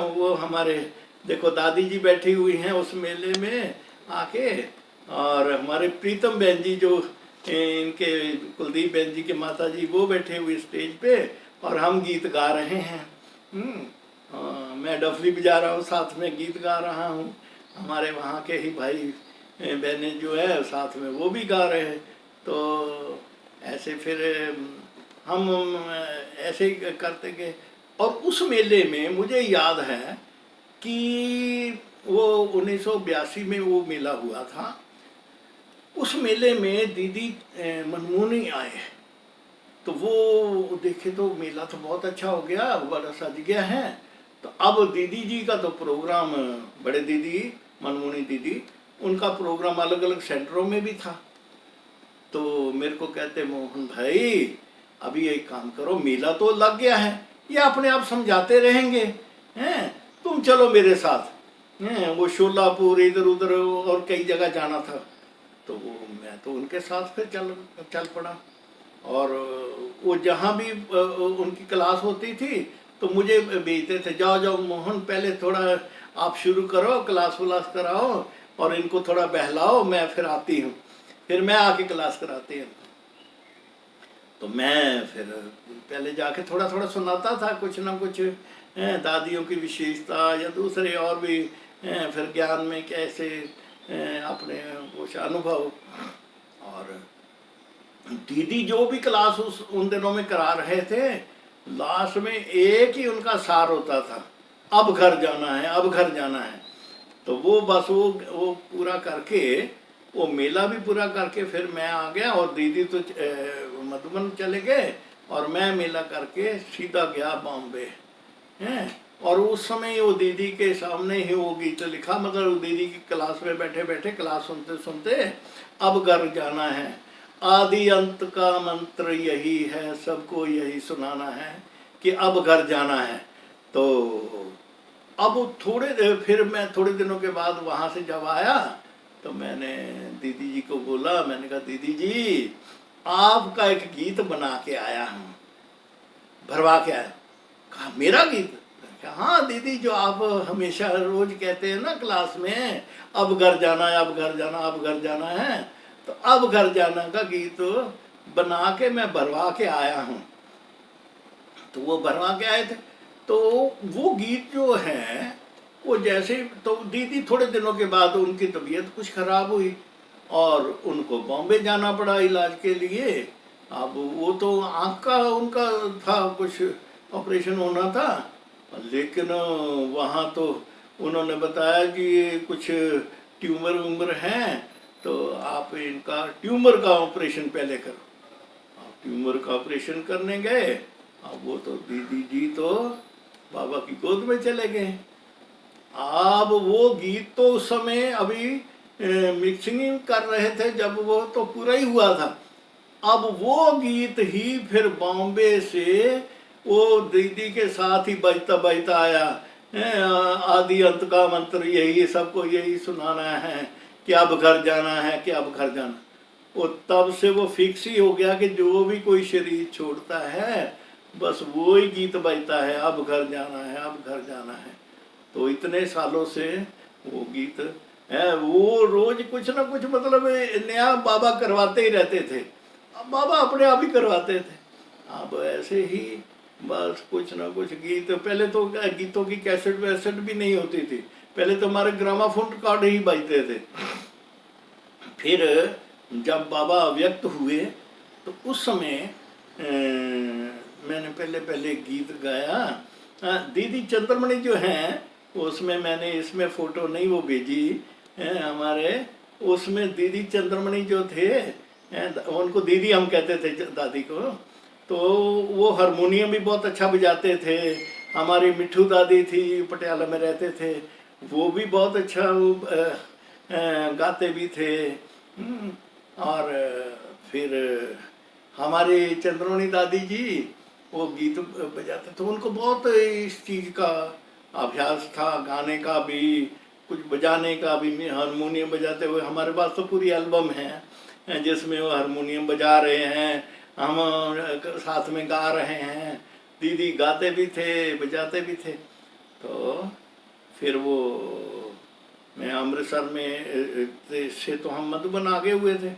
वो हमारे देखो दादी जी बैठी हुई हैं उस मेले में आके, और हमारे प्रीतम बहन जी जो इनके कुलदीप बहन जी के माता जी वो बैठे हुए स्टेज पे, और हम गीत गा रहे हैं। मैं डफली बजा रहा हूँ, साथ में गीत गा रहा हूँ, हमारे वहाँ के ही भाई बहने जो है साथ में वो भी गा रहे हैं। तो ऐसे फिर हम ऐसे ही करते गए। और उस मेले में मुझे याद है कि वो 1982 में वो मेला हुआ था, उस मेले में दीदी मनमोहनी आए, तो वो देखे तो मेला तो बहुत अच्छा हो गया, बड़ा सज गया है। तो अब दीदी जी का तो प्रोग्राम, बड़े दीदी मनमोहनी दीदी, उनका प्रोग्राम अलग अलग सेंटरों में भी था। तो मेरे को कहते मोहन भाई अभी एक काम करो, मेला तो लग गया है, ये अपने आप समझाते रहेंगे, हैं, तुम चलो मेरे साथ। वो शोलापुर इधर उधर और कई जगह जाना था, तो वो मैं तो उनके साथ फिर चल पड़ा। और वो जहाँ भी उनकी क्लास होती थी तो मुझे भेजते थे, जाओ जाओ मोहन पहले थोड़ा आप शुरू करो, क्लास व्लास कराओ और इनको थोड़ा बहलाओ, मैं फिर आती हूँ, फिर मैं आके क्लास कराती हूँ। तो मैं फिर पहले जाके थोड़ा थोड़ा सुनाता था कुछ ना कुछ, दादियों की विशेषता या दूसरे और भी, फिर ज्ञान में कैसे अपने कुछ अनुभव। और दीदी जो भी क्लास उन दिनों में करा रहे थे, लास्ट में एक ही उनका सार होता था, अब घर जाना है, अब घर जाना है। तो वो बस वो पूरा करके, वो मेला भी पूरा करके फिर मैं आ गया, और दीदी तो मधुबन चले गए, और मैं मेला करके सीधा गया बॉम्बे, हैं। और उस समय वो दीदी के सामने ही वो गीत लिखा, मतलब दीदी की क्लास में बैठे बैठे क्लास सुनते सुनते, अब घर जाना है, आदि अंत का मंत्र यही है, सबको यही सुनाना है कि अब घर जाना है। तो अब फिर मैं थोड़े दिनों के बाद वहाँ से जब आया तो मैंने दीदी जी को बोला, मैंने कहा दीदी जी आपका एक गीत बना के आया हूँ, भरवा के आया। कहा मेरा गीत? हाँ दीदी, जो आप हमेशा रोज कहते हैं ना क्लास में, अब घर जाना है, अब घर जाना, अब घर जाना है, तो अब घर जाना का गीत बना के मैं भरवा के आया हूँ। तो वो भरवा के आए थे, तो वो गीत जो है वो जैसे, तो दीदी थोड़े दिनों के बाद उनकी तबीयत कुछ खराब हुई और उनको बॉम्बे जाना पड़ा इलाज के लिए। अब वो तो आँख का उनका था, कुछ ऑपरेशन होना था, लेकिन वहाँ तो उन्होंने बताया कि ये कुछ ट्यूमर वूमर हैं, तो आप इनका ट्यूमर का ऑपरेशन पहले करो। आप ट्यूमर का ऑपरेशन करने गए, अब वो तो दीदी जी तो बाबा की गोद में चले गए। अब वो गीत तो उस समय अभी मिक्सिंग कर रहे थे, जब वो तो पूरा ही हुआ था। अब वो गीत ही फिर बॉम्बे से वो दीदी के साथ ही बजता बजता आया, आदि अंत का मंत्र यही, सबको यही सुनाना है कि अब घर जाना है, कि अब घर जाना। वो तब से वो फिक्स ही हो गया कि जो भी कोई शरीर छोड़ता है बस वो ही गीत बजता है, अब घर जाना है, अब घर जाना है। तो इतने सालों से वो गीत है, वो रोज कुछ ना कुछ मतलब नया बाबा करवाते ही रहते थे। अब बाबा अपने आप ही करवाते थे। अब ऐसे ही बस कुछ ना कुछ गीत, पहले तो गीतों की कैसेट वैसेट भी नहीं होती थी, पहले तो हमारे ग्रामाफोन कार्ड ही बजते थे। फिर जब बाबा व्यक्त हुए तो उस समय मैंने पहले पहले गीत गाया। दीदी चंद्रमणि जो हैं उसमें मैंने, इसमें फोटो नहीं वो भेजी है हमारे, उसमें दीदी चंद्रमणि जो थे, उनको दीदी हम कहते थे दादी को, तो वो हारमोनियम भी बहुत अच्छा बजाते थे। हमारी मिठू दादी थी, पटियाला में रहते थे, वो भी बहुत अच्छा वो गाते भी थे। और फिर हमारी चंद्रमणि दादी जी वो गीत बजाते, तो उनको बहुत इस चीज़ का अभ्यास था, गाने का भी, कुछ बजाने का भी। हारमोनियम बजाते हुए हमारे पास तो पूरी एल्बम है जिसमें वो हारमोनियम बजा रहे हैं, हम साथ में गा रहे हैं, दीदी गाते भी थे बजाते भी थे। तो फिर वो मैं अमृतसर में से तो हम मधुबन आगे हुए थे,